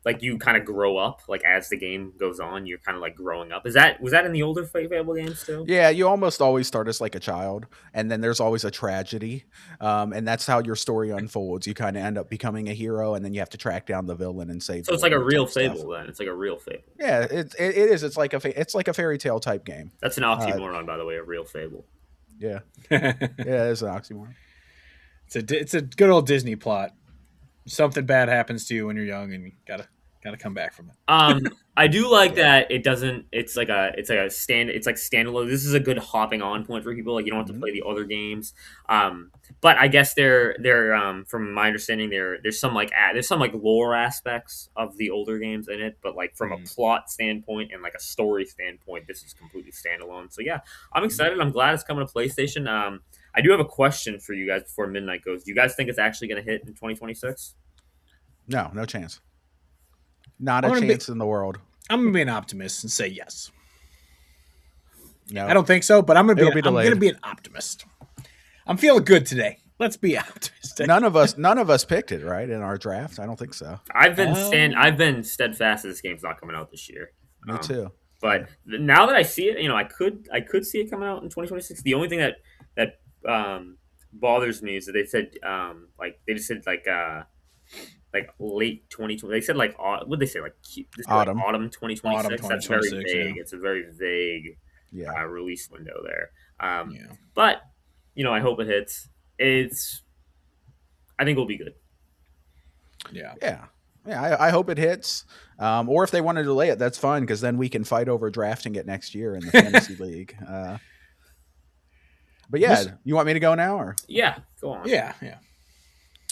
C: like you kind of grow up like as the game goes on. You're kind of like growing up. Was that in the older Fable games too?
B: Yeah, you almost always start as like a child, and then there's always a tragedy, and that's how your story unfolds. You kind of end up becoming a hero, and then you have to track down the villain and save
C: So
B: the
C: it's like a
B: world
C: real
B: type stuff.
C: Fable then. It's like a real Fable.
B: Yeah, it is. It's like a fairy tale type game.
C: That's an
B: Uh,
C: oxymoron, by the way. A real Fable.
B: yeah,
A: it's
B: yeah, it's an oxymoron.
A: it's a good old Disney plot. Something bad happens to you when you're young, and you gotta come back from it.
C: I do like
B: Yeah.
C: that it doesn't. It's like standalone. This is a good hopping on point for people. Like you don't have to
B: Mhm.
C: play the other games. But I guess from my understanding there's some like lore aspects of the older games in it. But like from a
A: Mm.
C: plot standpoint and like a story standpoint, this is completely standalone. So yeah, I'm
B: Mhm.
C: excited. I'm glad it's coming to PlayStation. I do have a question for you guys before midnight goes. Do you guys think it's actually going to hit in 2026?
B: No, no chance. Not
A: I'm
B: a
A: gonna be
B: chance in the world.
A: I'm gonna be an optimist and say yes. I
B: No,
A: don't think so, but
B: it'll be
A: I'm gonna
B: delayed.
A: be an optimist. I'm feeling good today. Let's be optimistic.
B: None of us picked it right in our draft. I don't think so.
C: I've been steadfast that this game's not coming out this year.
B: Me too.
C: But now that I see it, I could see it coming out in 2026. The only thing that bothers me is that they said like they just said like late 2020. They said like what they say like this like
B: Autumn.
C: autumn
A: Autumn
C: 2026. That's very
A: 2026. Yeah.
C: vague. It's a very vague
B: Yeah.
C: release window there.
A: Yeah.
C: But I hope it hits. I think it'll be good.
A: Yeah.
B: Yeah. Yeah. I hope it hits. Or if they want to delay it, that's fine because then we can fight over drafting it next year in the fantasy league. But yeah,
A: This-
B: you want me to go now or?
C: Yeah, go on.
A: Yeah. Yeah.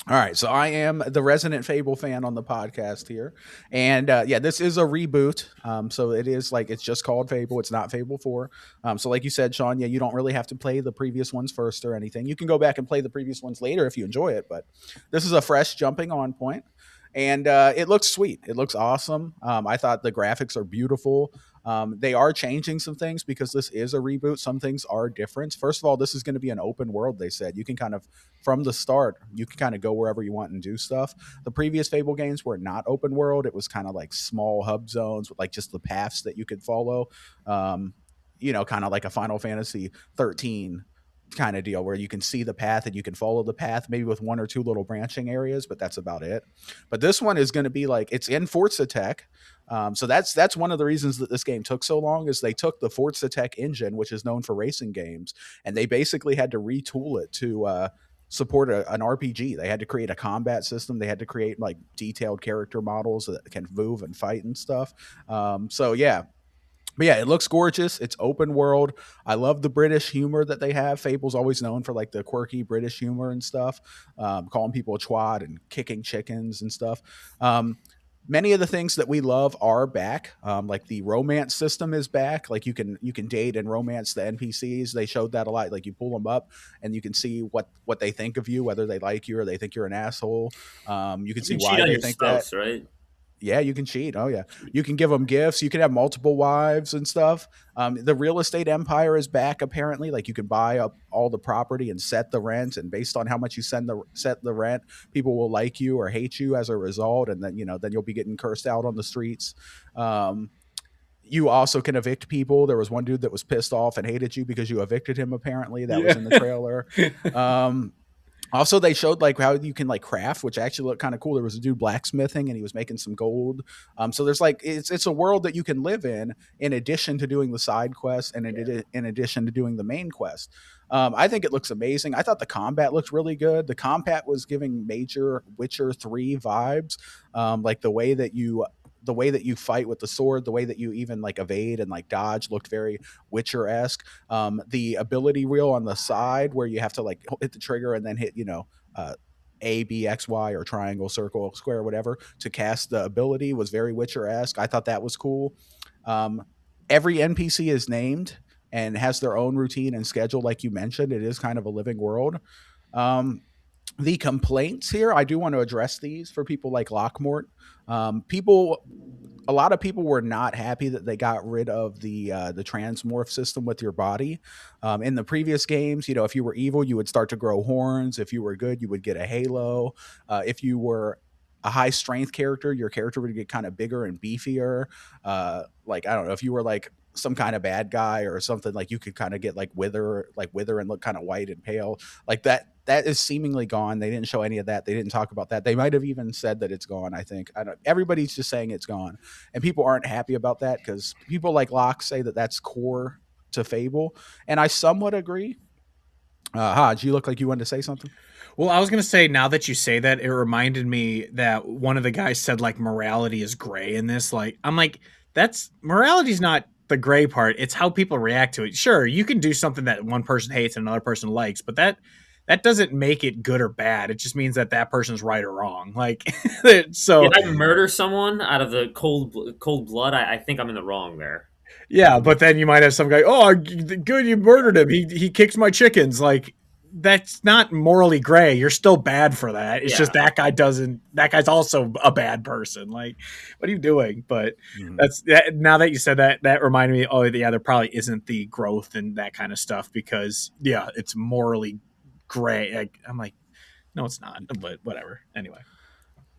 B: All right, so I am the resident Fable fan on the podcast here, and yeah, this is a reboot. So it is like it's just called Fable. It's not Fable 4. So like you said, Sean, yeah, you don't really have to play the previous ones first or anything. You can go back and play the previous ones later if you enjoy it. But this is a fresh jumping on point, and it looks sweet. It looks awesome. I thought the graphics are beautiful. They are changing some things because this is a reboot. Some things are different. First of all, this is going to be an open world. They said you can kind of from the start, you can kind of go wherever you want and do stuff. The previous Fable games were not open world. It was kind of like small hub zones with like just the paths that you could follow. Kind of like a Final Fantasy 13 kind of deal where you can see the path and you can follow the path, maybe with one or two little branching areas, but that's about it. But this one is going to be like, it's in Forza Tech. So that's one of the reasons that this game took so long, is they took the Forza Tech engine, which is known for racing games, and they basically had to retool it to support an RPG. They had to create a combat system. They had to create like detailed character models that can move and fight and stuff. So yeah, but yeah, it looks gorgeous. It's open world. I love the British humor that they have. Fable's always known for like the quirky British humor and stuff, calling people a twat and kicking chickens and stuff. Many of the things that we love are back. Like the romance system is back. Like you can date and romance the NPCs. They showed that a lot. Like you pull them up and you can see what they think of you, whether they like you or they think you're an asshole. You can
C: You
B: see
C: can cheat
B: why
C: on
B: they
C: your
B: think that.
C: spouse, right?
B: Yeah, you can cheat. Oh yeah, you can give them gifts. You can have multiple wives and stuff. The real estate empire is back apparently. Like you can buy up all the property and set the rent, and based on how much you set the rent, people will like you or hate you as a result, and then then you'll be getting cursed out on the streets. Um, you also can evict people. There was one dude that was pissed off and hated you because you evicted him. Apparently, that was
A: Yeah.
B: in the trailer. Um, Also, they showed like how you can like craft, which actually looked kind of cool. There was a dude blacksmithing, and he was making some gold. So there's like it's a world that you can live in addition to doing the side quests, and in addition to doing the main quest. I think it looks amazing. I thought the combat looked really good. The combat was giving major Witcher 3 vibes, like the way that you fight with the sword, the way that you even like evade and like dodge looked very Witcher esque. The ability wheel on the side where you have to like hit the trigger and then hit, A, B, X, Y, or triangle, circle, square, whatever, to cast the ability was very Witcher esque. I thought that was cool. Um, every NPC is named and has their own routine and schedule, like you mentioned. It is kind of a living world. Um, the complaints here, I do want to address these for people like Lockmort. People A lot of people were not happy that they got rid of the transmorph system with your body. In the previous games, if you were evil, you would start to grow horns. If you were good, you would get a halo. If you were a high strength character, your character would get kind of bigger and beefier. Like I don't know, if you were like some kind of bad guy or something, like you could kind of get like wither and look kind of white and pale like that. That is seemingly gone. They didn't show any of that. They didn't talk about that. They might have even said that it's gone. I think I don't. Everybody's just saying it's gone, and people aren't happy about that because people like Locke say that that's core to Fable, and I somewhat agree. Hodge, you look like you wanted to say something.
A: Well, I was gonna say, now that you say that, it reminded me that one of the guys said like morality is gray in this. Like, I'm like, that's morality's not the gray part. It's how people react to it. Sure, you can do something that one person hates and another person likes, but that doesn't make it good or bad. It just means that that person's right or wrong. Like, so
C: If I murder someone out of the cold blood, I think I'm in the wrong there.
A: yeah, but then you might have some guy, oh, good, you murdered him. He kicks my chickens. Like, that's not morally gray. You're still bad for that. It's just
C: Yeah.
A: that guy doesn't. That guy's also a bad person. Like, what are you doing? But
B: Mhm.
A: that's that. Now that you said that, that reminded me. Oh, yeah, there probably isn't the growth and that kind of stuff because yeah, it's morally gray. I'm like, no, it's not. But whatever. Anyway.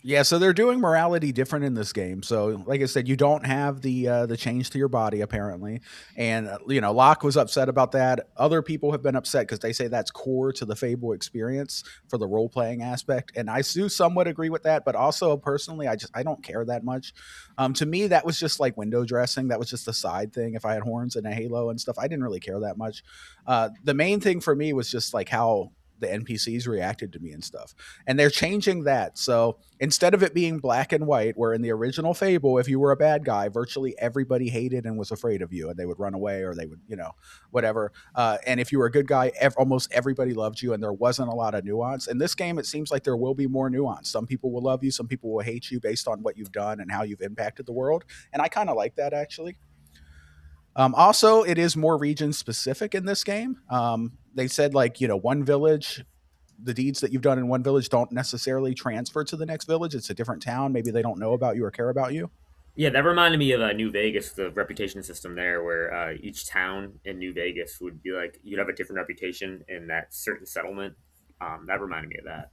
B: Yeah, so they're doing morality different in this game. So, like I said, you don't have the change to your body apparently, and Locke was upset about that. Other people have been upset because they say that's core to the Fable experience for the role playing aspect, and I do somewhat agree with that. But also personally, I don't care that much. To me, that was just like window dressing. That was just a side thing. If I had horns and a halo and stuff, I didn't really care that much. The main thing for me was just like how the NPCs reacted to me and stuff. And they're changing that. So instead of it being black and white, where in the original Fable, if you were a bad guy, virtually everybody hated and was afraid of you and they would run away or they would, whatever. And if you were a good guy, almost everybody loved you and there wasn't a lot of nuance. In this game, it seems like there will be more nuance. Some people will love you, some people will hate you based on what you've done and how you've impacted the world. And I kind of like that actually. Also, it is more region specific in this game. They said like one village, the deeds that you've done in one village don't necessarily transfer to the next village. It's a different town. Maybe they don't know about you or care about you.
C: Yeah, that reminded me of New Vegas, the reputation system there, where each town in New Vegas would be like you'd have a different reputation in that certain settlement. That reminded me of that.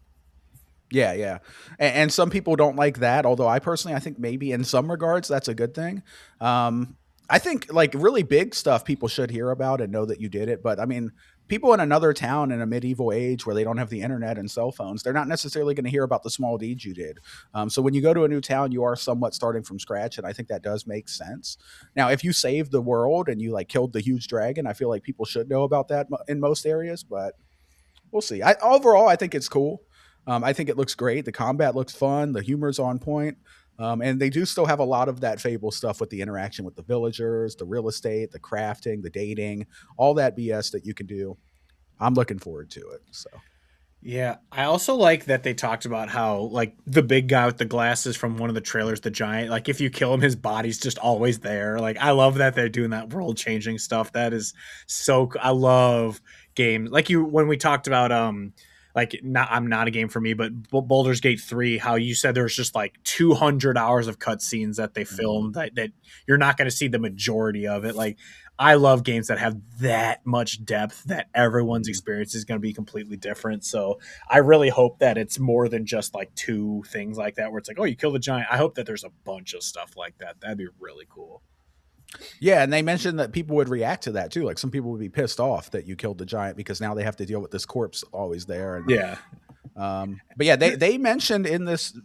B: Yeah, yeah. And some people don't like that. Although I personally, I think maybe in some regards that's a good thing. Um, I think like really big stuff people should hear about and know that you did it. But I mean, people in another town in a medieval age where they don't have the internet and cell phones, they're not necessarily going to hear about the small deeds you did. So when you go to a new town, you are somewhat starting from scratch, and I think that does make sense. Now, if you saved the world and you like killed the huge dragon, I feel like people should know about that in most areas. But we'll see. Overall, I think it's cool. I think it looks great. The combat looks fun. The humor's on point. And they do still have a lot of that Fable stuff with the interaction with the villagers, the real estate, the crafting, the dating, all that BS that you can do. I'm looking forward to it. So
A: Yeah, I also like that they talked about how like the big guy with the glasses from one of the trailers, the giant, like if you kill him, his body's just always there. Like I love that they're doing that world changing stuff. That is I love games like you when we talked about like not I'm not a game for me, but Baldur's Gate 3, how you said there's just like 200 hours of cutscenes that they filmed that you're not going to see the majority of it. Like I love games that have that much depth that everyone's experience is going to be completely different. So I really hope that it's more than just like two things like that where it's like, oh, you killed a giant. I hope that there's a bunch of stuff like that. That'd be really cool.
B: yeah, and they mentioned that people would react to that too. Like some people would be pissed off that you killed the giant because now they have to deal with this corpse always there. And
A: Yeah.
B: but yeah, they mentioned in this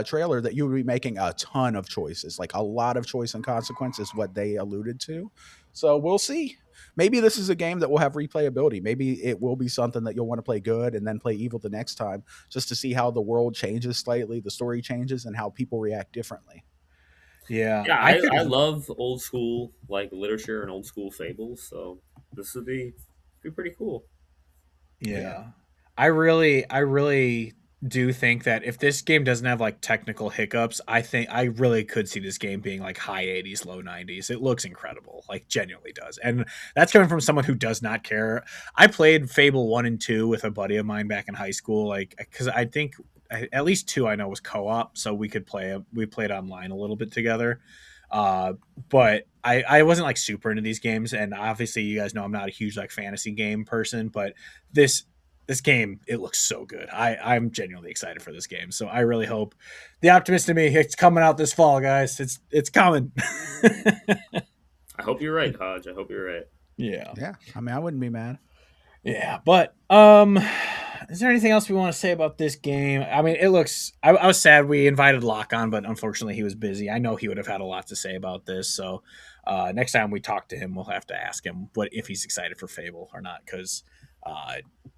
B: trailer that you would be making a ton of choices, like a lot of choice and consequences. What they alluded to. So we'll see. Maybe this is a game that will have replayability. Maybe it will be something that you'll want to play good and then play evil the next time, just to see how the world changes slightly, the story changes, and how people react differently.
A: Yeah.
C: Yeah,
A: I could
C: I love old school like literature and old school fables, so this would be pretty cool.
B: Yeah.
A: Yeah. I really do think that if this game doesn't have like technical hiccups, I think I really could see this game being like high 80s, low 90s. It looks incredible, like genuinely does. And that's coming from someone who does not care. I played Fable 1 and 2 with a buddy of mine back in high school like cuz I think at least 2 I know was co-op, so we played online a little bit together. Uh, but I wasn't like super into these games, and obviously you guys know I'm not a huge like fantasy game person, but this this game it looks so good. I'm genuinely excited for this game, so I really hope the optimist in me it's coming out this fall, guys. It's coming.
C: I hope you're right, Hodge. I hope you're right.
A: Yeah.
B: Yeah. I mean, I wouldn't be mad.
A: Yeah, but is there anything else we want to say about this game? I mean, it looks. I was sad we invited Locke on, but unfortunately he was busy. I know he would have had a lot to say about this. So next time we talk to him, we'll have to ask him what if he's excited for Fable or not. Because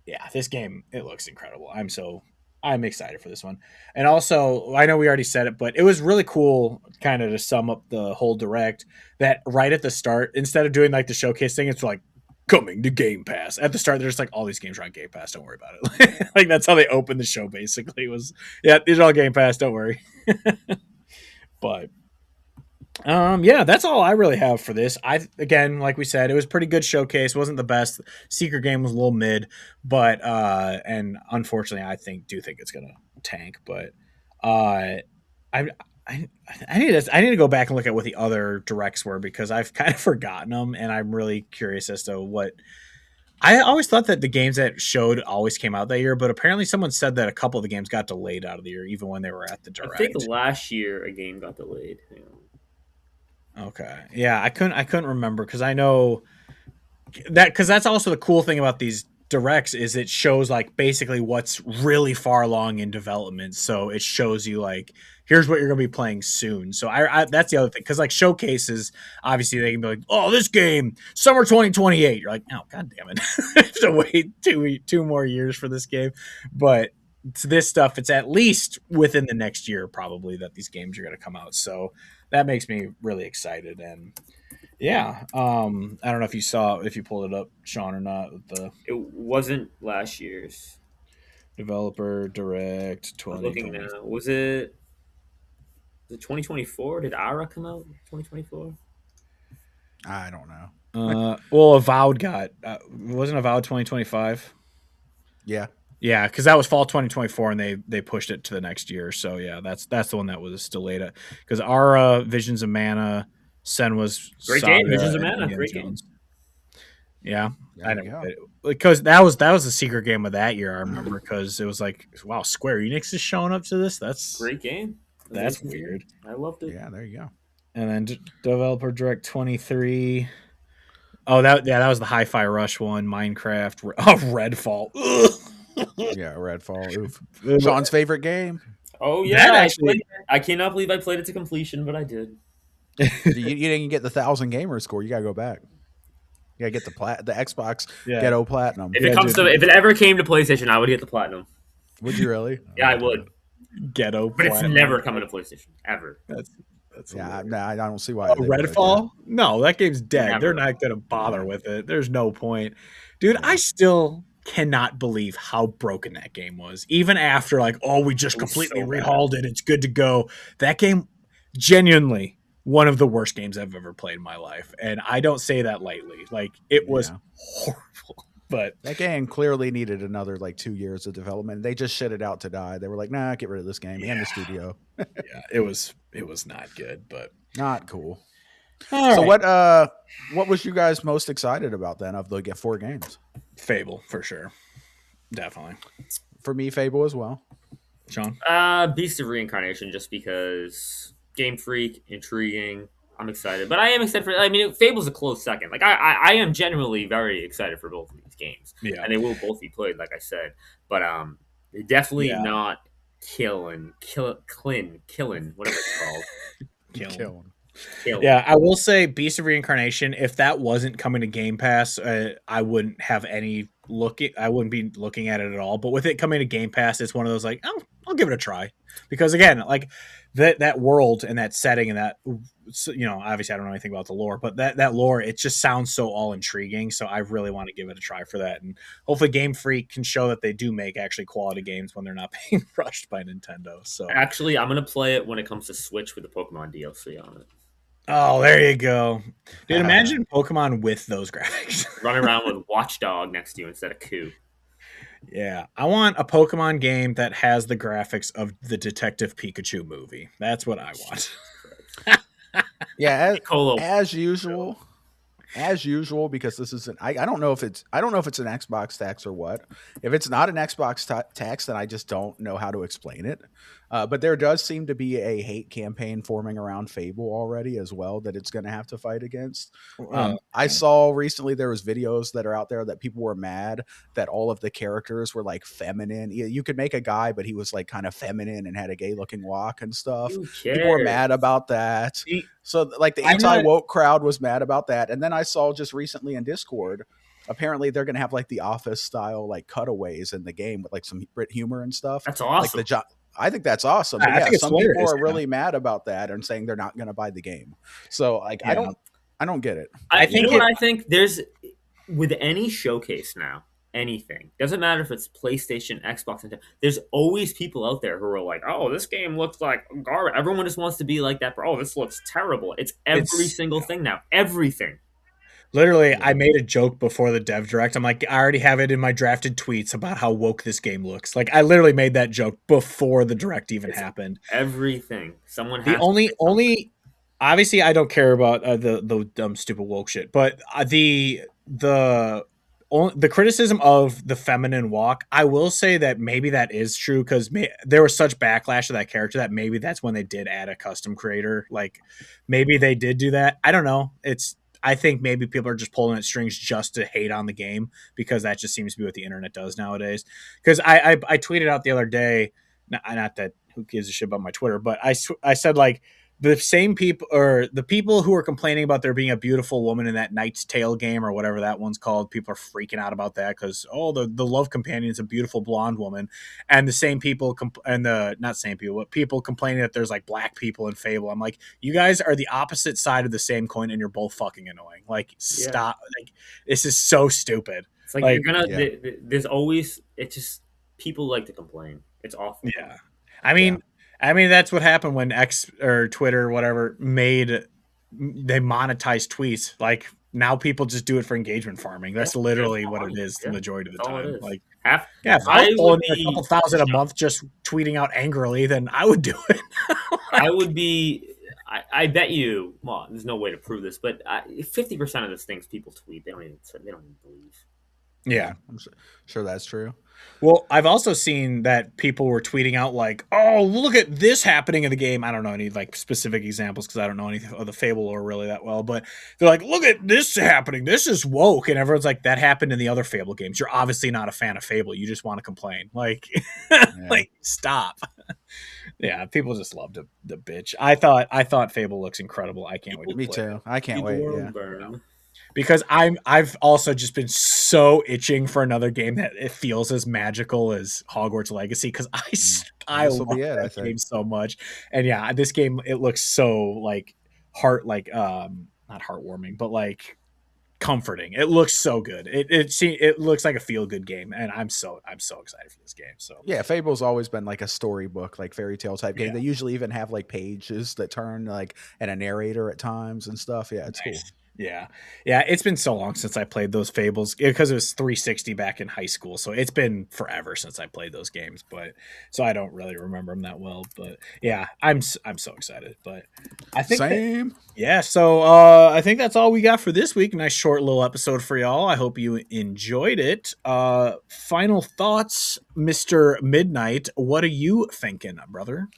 A: yeah, this game it looks incredible. I'm excited for this one. And also, I know we already said it, but it was really cool, kind of to sum up the whole direct. That right at the start, instead of doing like the showcase thing, it's like coming to Game Pass. At the start, there's like all these games are on Game Pass. Don't worry about it. Like that's how they opened the show. Basically, was yeah, these are all Game Pass. Don't worry. But yeah, that's all I really have for this. I again, like we said, it was a pretty good showcase. Wasn't the best. Secret game was a little mid, but and unfortunately, do think it's gonna tank. But I. I, I need to go back and look at what the other directs were because I've kind of forgotten them and I'm really curious as to what I always thought that the games that showed always came out that year, but apparently someone said that a couple of the games got delayed out of the year, even when they were at the
C: I think
A: direct.
C: last year a game got delayed. Hang on.
A: Okay, yeah, I couldn't remember because I know that because that's also the cool thing about these directs is it shows like basically what's really far along in development. So it shows you like here's what you're going to be playing soon. So I that's the other thing because like showcases obviously they can be like oh this game summer 2028. You're like oh god damn it, I have to wait two more years for this game. But to this stuff it's at least within the next year probably that these games are going to come out. So that makes me really excited and yeah. I don't know if you pulled it up, Sean, or not. With the
C: It wasn't last year's.
A: developer direct
C: I'm looking
A: 2020.
C: now. Was it 2024? Did Ara come out 2024?
B: I don't know.
A: Well, Avowed got wasn't Avowed 2025.
B: Yeah.
A: Yeah, because that was fall 2024, and they pushed it to the next year. So yeah, that's the one that was delayed. Because Ara, Visions of Mana, Sen was
C: Great
A: Saga,
C: game. Visions of
A: and
C: Mana.
A: Indiana
C: Great game.
A: Jones. Yeah, I
B: There you
A: know
B: go.
A: because that was the secret game of that year. I remember because it was like, wow, Square Enix is showing up to this.
C: Great game.
A: That's
C: Amazing game.
A: weird.
C: I loved it.
B: Yeah, there you go.
A: And then Developer Direct 23. Oh, that was the Hi-Fi Rush one. Minecraft. Oh, Redfall.
B: Yeah, Redfall. Oof.
A: Ugh.
B: Sean's favorite game.
C: Oh
A: That
C: yeah, I played.
A: actually,
C: I cannot believe I played it to completion, but I did.
B: You didn't get the 1,000 gamer score. You gotta go back. You gotta get the Xbox
A: yeah,
B: Ghetto Platinum.
C: If it
A: yeah,
C: comes
A: dude,
C: to, if it ever came to PlayStation, I would get the platinum.
B: Would you really? Oh
C: Yeah,
B: my
C: I would.
B: god.
A: Ghetto
C: But it's
A: Platinum.
C: never coming to PlayStation ever.
A: That's that's
B: Yeah,
A: hilarious.
B: nah, I don't see why
A: Oh,
B: they would. Yeah.
A: Redfall? No, that game's dead. They're
C: Never.
A: not gonna bother with it. There's no point, dude. I
B: Yeah.
A: still cannot believe how broken that game was. Even after like, oh, we just
C: It was
A: completely
C: so bad.
A: rehauled it. It's good to go. That game, genuinely, one of the worst games I've ever played in my life, and I don't say that lightly. Like, it was
B: Yeah.
A: horrible. But
B: That game clearly needed another like 2 years of development. They just shit it out to die. They were like, nah, get rid of this game and
A: yeah,
B: the studio.
A: yeah, it was not good. But
B: Not cool.
A: all
B: So
A: right,
B: what was you guys most excited about then of the 4 games?
A: Fable for sure, definitely.
B: For me, Fable as well.
A: Sean,
C: Beast of Reincarnation, just because Game Freak, intriguing. I'm excited, but I am excited for. I mean, Fable's a close second. Like I am genuinely very excited for both of these games,
A: yeah,
C: and they will both be played, like I said. But they're definitely
A: yeah,
C: not Kiln, whatever it's called.
A: killing.
C: Kiln.
A: Yeah, I will say Beast of Reincarnation, if that wasn't coming to Game Pass, I wouldn't have any I wouldn't be looking at it at all. But with it coming to Game Pass, it's one of those like, oh, I'll give it a try. Because again, like that world and that setting and that, obviously I don't know anything about the lore, but that lore, it just sounds so all intriguing. So I really want to give it a try for that. And hopefully Game Freak can show that they do make actually quality games when they're not being rushed by Nintendo. So
C: Actually, I'm gonna play it when it comes to Switch with the Pokemon DLC on it.
A: oh, there you go. Dude, imagine Pokemon with those graphics.
C: Run around with Watchdog next to you instead of Coup.
A: Yeah. I want a Pokemon game that has the graphics of the Detective Pikachu movie. That's what I want.
B: Yeah,
C: Piccolo.
B: as usual. As usual, because this isn't. I don't know if it's. I don't know if it's an Xbox tax or what. If it's not an Xbox tax, then I just don't know how to explain it. But there does seem to be a hate campaign forming around Fable already as well that it's going to have to fight against. I saw recently there was videos that are out there that people were mad that all of the characters were like feminine. You could make a guy, but he was like kind of feminine and had a gay looking walk and stuff.
C: Who
B: People were
C: cares?
B: mad about that.
A: See,
B: So like the
A: I'm not-
B: anti-woke crowd was mad about that. And then I saw just recently in Discord, apparently they're gonna have like the office style like cutaways in the game with like some Brit humor and stuff.
C: That's
B: Like
C: awesome.
B: I think that's awesome. But
A: I
B: yeah,
A: think it's
B: some people
A: hilarious,
B: are
A: yeah.
B: really mad about that and saying they're not gonna buy the game. So like
A: Yeah.
B: I don't get it.
A: I
C: You
A: think
C: know what I think? There's with any showcase now, anything doesn't matter if it's PlayStation, Xbox, Nintendo. There's always people out there who are like, "Oh, this game looks like garbage." Everyone just wants to be like that. Oh, this looks terrible. It's every
A: It's-
C: single thing now. Everything.
A: Literally,
B: Yeah.
A: I made a joke before the Dev Direct. I'm like, I already have it in my drafted tweets about how woke this game looks. Like, I literally made that joke before the Direct even
C: It's
A: happened.
C: Everything. Someone
A: The
C: has
A: only, obviously, I don't care about the dumb, stupid woke shit, but the criticism of the feminine walk, I will say that maybe that is true because there was such backlash to that character that maybe that's when they did add a custom creator. Like, maybe they did do that. I don't know. I think maybe people are just pulling at strings just to hate on the game because that just seems to be what the internet does nowadays. Because I tweeted out the other day, not that who gives a shit about my Twitter, but I said like the same people or the people who are complaining about there being a beautiful woman in that Knight's Tale game or whatever that one's called, people are freaking out about that because the love companion is a beautiful blonde woman, and the same people and the not same people but people complaining that there's like black people in Fable. I'm like, you guys are the opposite side of the same coin and you're both fucking annoying. Like, stop. Like, this is so stupid.
C: It's like,
A: Like,
C: you're gonna.
B: yeah.
C: There's always. It's just people like to complain. It's awful.
A: Yeah. I mean, that's what happened when X or Twitter or whatever they monetized tweets. Like, now people just do it for engagement farming. That's literally what it is the majority of the
C: That's all it
A: time.
C: is.
A: Like,
C: Half.
A: yeah, if I was
C: I
A: pulling
C: would
A: in a
C: be
A: couple thousand a month just tweeting out angrily, then I would do it.
C: I would be. I bet you. Well, there's no way to prove this, but 50% of the things people tweet, they don't even believe.
A: Yeah.
B: Sure that's true.
A: Well, I've also seen that people were tweeting out like, "Oh, look at this happening in the game." I don't know any like specific examples because I don't know anything of the Fable lore really that well, but they're like, "Look at this happening. This is woke," and everyone's like, "That happened in the other Fable games. You're obviously not a fan of Fable. You just want to complain." Like,
B: Yeah.
A: like stop. Yeah, people just love the bitch. I thought Fable looks incredible. I can't wait to
B: Me
A: play
B: too.
A: it.
B: I can't
C: See the
B: wait.
C: world
B: Yeah.
C: burn.
A: Because I've also just been so itching for another game that it feels as magical as Hogwarts Legacy because I
B: This will
A: love
B: be it, I
A: that
B: think.
A: game so much. And yeah, this game it looks so like not heartwarming, but like comforting. It looks so good. It looks like a feel good game, and I'm so excited for this game. So
B: Yeah, Fable's always been like a storybook, like fairy tale type game.
A: yeah,
B: They usually even have like pages that turn like and a narrator at times and stuff. Yeah, it's cool.
A: nice. Yeah. Yeah. It's been so long since I played those Fables because it was 360 back in high school. So it's been forever since I played those games. But so I don't really remember them that well. But yeah, I'm so excited. But I think that,
B: Same.
A: yeah. So I think that's all we got for this week. Nice short little episode for y'all. I hope you enjoyed it. Final thoughts, Mr. Midnight. What are you thinking, brother?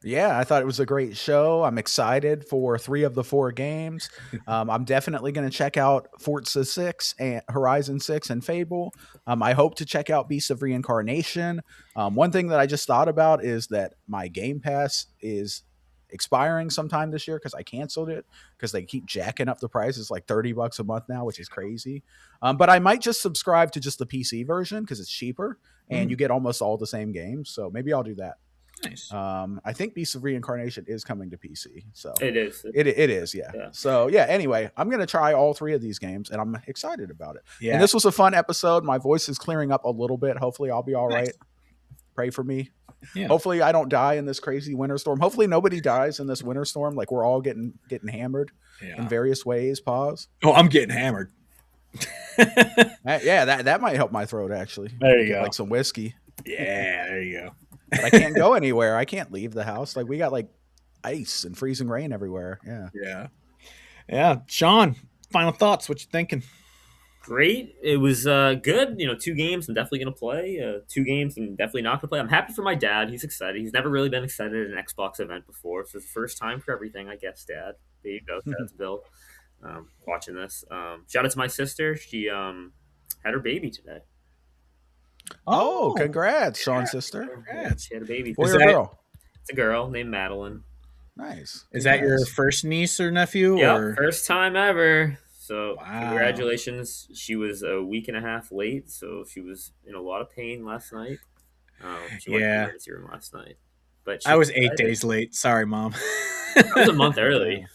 B: Yeah, I thought it was a great show. I'm excited for 3 of the 4 games. I'm definitely going to check out Forza 6 and Horizon 6 and Fable. I hope to check out Beasts of Reincarnation. One thing that I just thought about is that my Game Pass is expiring sometime this year because I canceled it because they keep jacking up the prices like $30 a month now, which is crazy. But I might just subscribe to just the PC version because it's cheaper and you get almost all the same games. So maybe I'll do that.
A: Nice.
B: I think Beasts of Reincarnation is coming to PC, so
C: It is.
B: it is, yeah.
C: Yeah.
B: So yeah. Anyway, I'm gonna try all 3 of these games, and I'm excited about it.
A: Yeah.
B: And this was a fun episode. My voice is clearing up a little bit. Hopefully, I'll be all
A: Nice.
B: right. Pray for me.
A: Yeah.
B: Hopefully, I don't die in this crazy winter storm. Hopefully, nobody dies in this winter storm. Like we're all getting hammered in
A: Yeah.
B: various ways. Pause.
A: Oh, I'm getting hammered.
B: Yeah, that might help my throat actually.
A: There you
B: Get
A: go.
B: like some whiskey.
A: Yeah, there you go.
B: But I can't go anywhere. I can't leave the house. Like we got like ice and freezing rain everywhere. Yeah.
A: Yeah. Yeah. Sean, final thoughts. What you thinking?
C: Great. It was good. 2 games I'm definitely going to play. 2 games I'm definitely not going to play. I'm happy for my dad. He's excited. He's never really been excited at an Xbox event before. So it's the first time for everything, I guess, Dad. There you go. That's Bill watching this. Shout out to my sister. She had her baby today.
B: Oh, congrats, Sean's sister.
A: Congrats.
C: She had a baby.
B: Boy
A: Is
B: or
A: that-
B: girl?
C: It's a girl named Madeline.
B: Nice.
A: Is that your
B: Congrats.
A: first niece or nephew?
C: Yeah,
A: Or
C: first time ever. So
A: Wow.
C: congratulations. She was a week and a half late, so she was in a lot of pain last night. She went to the
A: Yeah.
C: emergency room last night. But
A: I was 8
C: excited.
A: days late. Sorry, Mom.
C: I was a month early.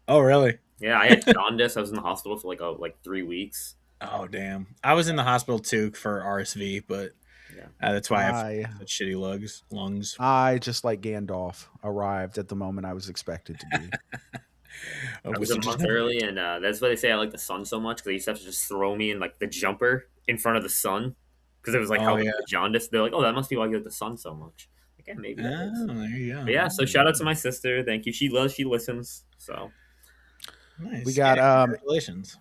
A: Oh, really?
C: Yeah, I had jaundice. I was in the hospital for like 3 weeks.
A: Oh, damn. I was in the hospital too for RSV, but
C: Yeah.
A: that's why I
B: I
A: have such shitty lungs.
B: I just like Gandalf arrived at the moment I was expected to be.
C: I was a month early, and that's why they say I like the sun so much because they used to have to just throw me in like the jumper in front of the sun because it was like
A: Oh,
C: helping
A: yeah.
C: with jaundice. They're like, oh, that must be why you like the sun so much. Like, yeah, maybe. That is.
A: Oh, there you go.
C: But yeah, so shout out to my sister. Thank you. She listens. So
A: Nice.
B: We got,
A: Yeah, congratulations.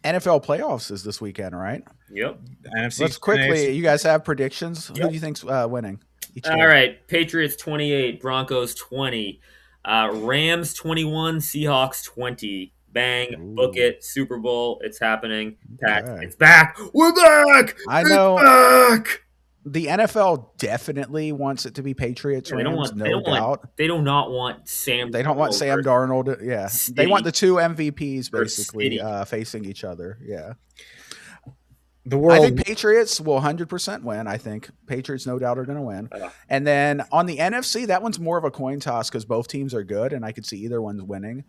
B: NFL playoffs is this weekend, right?
C: yep.
A: NFC.
B: Let's quickly. You guys have predictions? Who
C: Yep.
B: do you think's winning? Each
C: All
B: game?
C: right, Patriots 28, Broncos 20, Rams 21, Seahawks 20. Bang,
B: Ooh.
C: book it, Super Bowl, it's happening. Pat,
B: Okay.
C: it's back. We're back.
B: I
C: It's
B: know.
C: back.
B: The NFL definitely wants it to be Patriots
C: Yeah,
B: Rams, no doubt.
C: They do not want Sam.
B: They don't want Sam
C: Darnold
B: Darnold. Yeah,
C: City.
B: they want the 2 MVPs
C: Or
B: basically
C: City.
B: facing each other. Yeah,
A: The
B: I
A: world.
B: think Patriots will 100% win. I think Patriots no doubt are going to win. And then on the NFC, that one's more of a coin toss because both teams are good, and I could see either one's winning.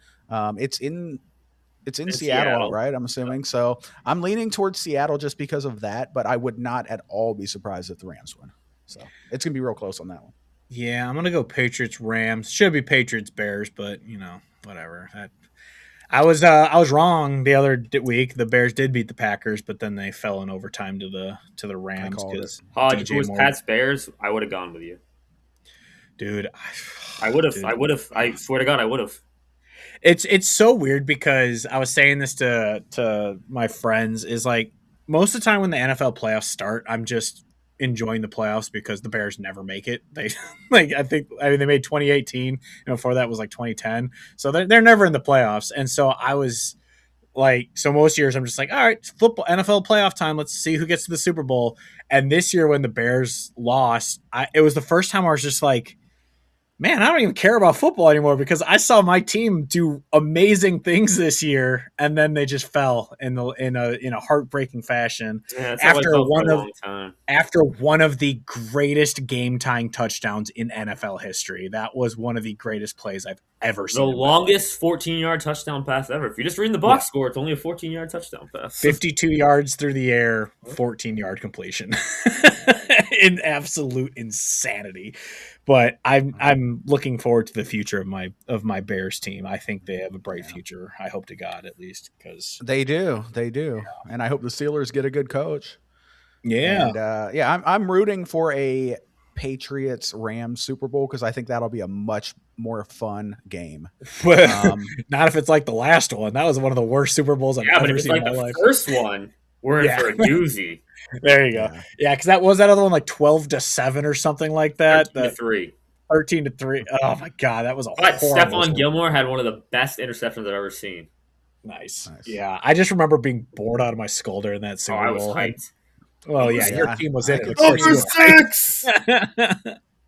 B: It's in Seattle, right? I'm assuming. So I'm leaning towards Seattle just because of that, but I would not at all be surprised if the Rams win. So it's gonna be real close on that one.
A: Yeah, I'm gonna go Patriots Rams. Should be Patriots Bears, but whatever. I was wrong the other week. The Bears did beat the Packers, but then they fell in overtime to the Rams.
B: called it.
C: Hodge, if it was Pats Bears, I would have gone with you.
A: Dude,
C: I would have. I would have. I swear to God, I would have.
A: It's so weird because I was saying this to my friends is like most of the time when the NFL playoffs start, I'm just enjoying the playoffs because the Bears never make it. They I mean they made 2018, and before that was like 2010. So they're never in the playoffs. And so I was like, so most years I'm just like, all right, football NFL playoff time. Let's see who gets to the Super Bowl. And this year when the Bears lost, it was the first time I was just like, man, I don't even care about football anymore because I saw my team do amazing things this year, and then they just fell in a heartbreaking fashion
C: Yeah, that's how I felt for a long time.
A: after one of the greatest game tying touchdowns in NFL history. That was one of the greatest plays I've ever
C: The
A: seen.
C: longest 14-yard touchdown pass ever. If you just read the box score, it's only a 14-yard touchdown pass.
A: 52 yards through the air, 14-yard completion. In absolute insanity. But I'm looking forward to the future of my Bears team. I think they have a bright future. I hope to God, at least, because
B: They do, and I hope the Steelers get a good coach.
A: yeah,
B: And I'm rooting for a Patriots Rams Super Bowl because I think that'll be a much more fun game.
A: not if it's like the last one. That was one of the worst Super Bowls I've
C: but
A: ever
C: if it's
A: seen
C: like
A: in my
C: the
A: life.
C: first one, we're in for a doozy.
A: There you go. Yeah, because that other one like 12-7 or something like that.
C: 13-3.
A: 13-3. Oh my god, that was a
C: But
A: horrible.
C: Stephon Gilmore had one of the best interceptions I've ever seen.
A: Nice. Yeah, I just rember being bored out of my skull during that Super
C: I was
A: Bowl.
C: hyped.
A: Well, yeah, your team was in it.
C: Number 6!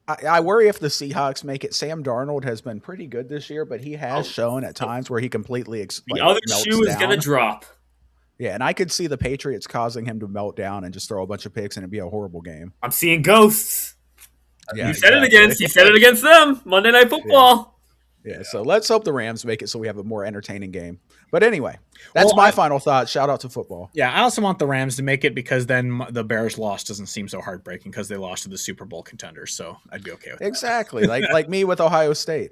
B: I worry if the Seahawks make it. Sam Darnold has been pretty good this year, but he has shown at times where he completely
C: the other
B: melts
C: shoe is
B: down.
C: going to drop.
B: Yeah, and I could see the Patriots causing him to melt down and just throw a bunch of picks and it'd be a horrible game.
C: I'm seeing ghosts.
B: Yeah,
C: you said it against them. Monday Night Football.
B: Yeah, so let's hope the Rams make it so we have a more entertaining game. But anyway, that's my final thought. Shout out to football.
A: Yeah, I also want the Rams to make it because then the Bears loss doesn't seem so heartbreaking because they lost to the Super Bowl contenders. So I'd be okay with that.
B: Exactly. like me with Ohio State.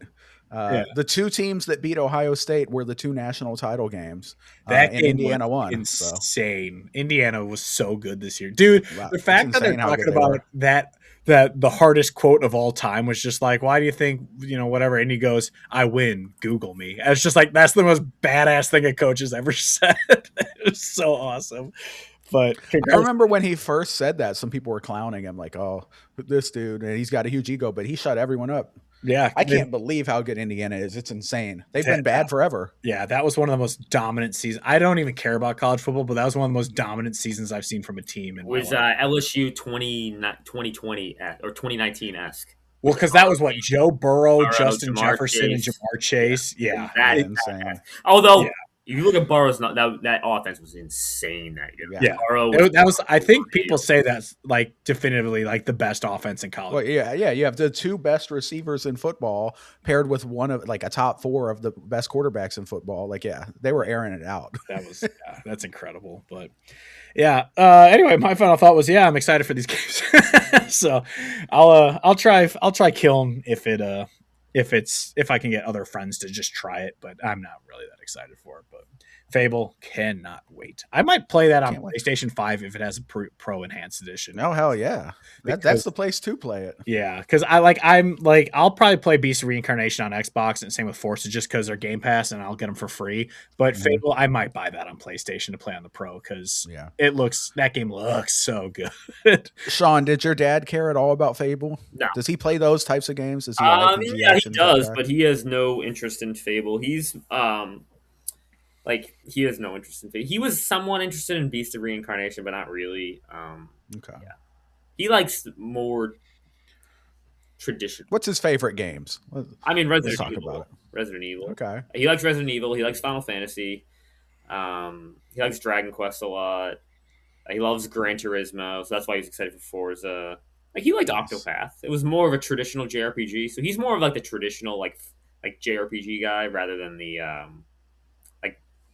B: The two teams that beat Ohio State were the two national title games.
A: That
B: and Indiana won.
A: Insane. So. Indiana was so good this year. Dude,
B: wow,
A: the fact that they're talking about that the hardest quote of all time was just like, why do you think, whatever? And he goes, I win. Google me. And it's just like, that's the most badass thing a coach has ever said. It was so awesome. But
B: I remember when he first said that, some people were clowning him like, oh, this dude, and he's got a huge ego, but he shut everyone up.
A: Yeah.
B: I can't believe how good Indiana is. It's insane. They've been bad forever.
A: Yeah, that was one of the most dominant seasons. I don't even care about college football, but that was one of the most dominant seasons I've seen from a team.
C: Was LSU 2020 or 2019-esque?
A: Well, because that was what Joe Burrow, Justin Jefferson, and Jamar Chase. Yeah.
C: That's
B: insane.
C: Although, if you look at Burrow's, that offense was insane that year.
A: Yeah. That was. I think people say that's like definitively like the best offense in college.
B: Well, yeah. You have the two best receivers in football paired with one of like a top 4 of the best quarterbacks in football. Like, yeah, they were airing it out.
A: That's incredible. But yeah. Anyway, my final thought was, I'm excited for these games. So I'll try Kiln if I can get other friends to just try it, but I'm not really that excited for it. But Fable, cannot wait. I might play that on PlayStation 5 if it has a Pro Enhanced Edition.
B: Oh, hell yeah. That's the place to play it.
A: Yeah, because I'll probably play Beast of Reincarnation on Xbox and same with Forza just because they're Game Pass and I'll get them for free. But Fable, I might buy that on PlayStation to play on the Pro because that game looks so good.
B: Sean, did your dad care at all about Fable?
C: No.
B: Does he play those types of games? Does he
C: yeah, he does, but he has no interest in Fable. He's he has no interest in Fable. He was somewhat interested in Beast of Reincarnation, but not really.
B: Okay.
C: Yeah. He likes more traditional.
B: What's his favorite games?
C: Resident Evil. Resident Evil.
B: Okay.
C: He likes Resident Evil. He likes Final Fantasy. He likes Dragon Quest a lot. He loves Gran Turismo, so that's why he's excited for Forza. He liked Octopath. It was more of a traditional JRPG, so he's more of the traditional like JRPG guy rather than the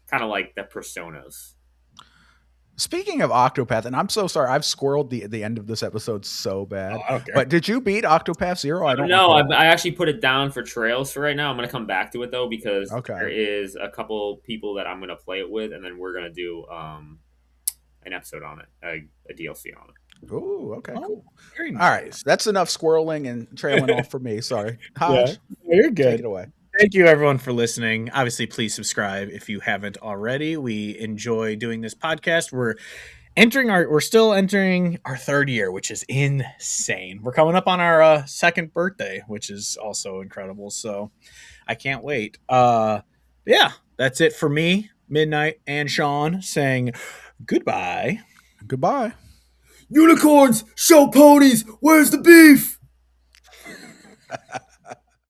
C: kind of like the Personas.
B: Speaking of Octopath, and I'm so sorry, I've squirreled the end of this episode so bad.
A: I don't care.
B: But did you beat Octopath Zero? I don't
C: know. I actually put it down for trails for right now. I'm going to come back to it though because there is a couple people that I'm going to play it with, and then we're going to do an episode on it, a DLC on it.
B: Ooh, okay, cool.
A: Very nice.
B: All right, that's enough squirreling and trailing off for me. Sorry, Hodge,
A: you're good.
B: Take it away.
A: Thank you, everyone, for listening. Obviously, please subscribe if you haven't already. We enjoy doing this podcast. We're we're still entering our third year, which is insane. We're coming up on our second birthday, which is also incredible. So I can't wait. Yeah, that's it for me, Midnight and Sean saying goodbye.
B: Goodbye.
C: Unicorns, show ponies, where's the beef?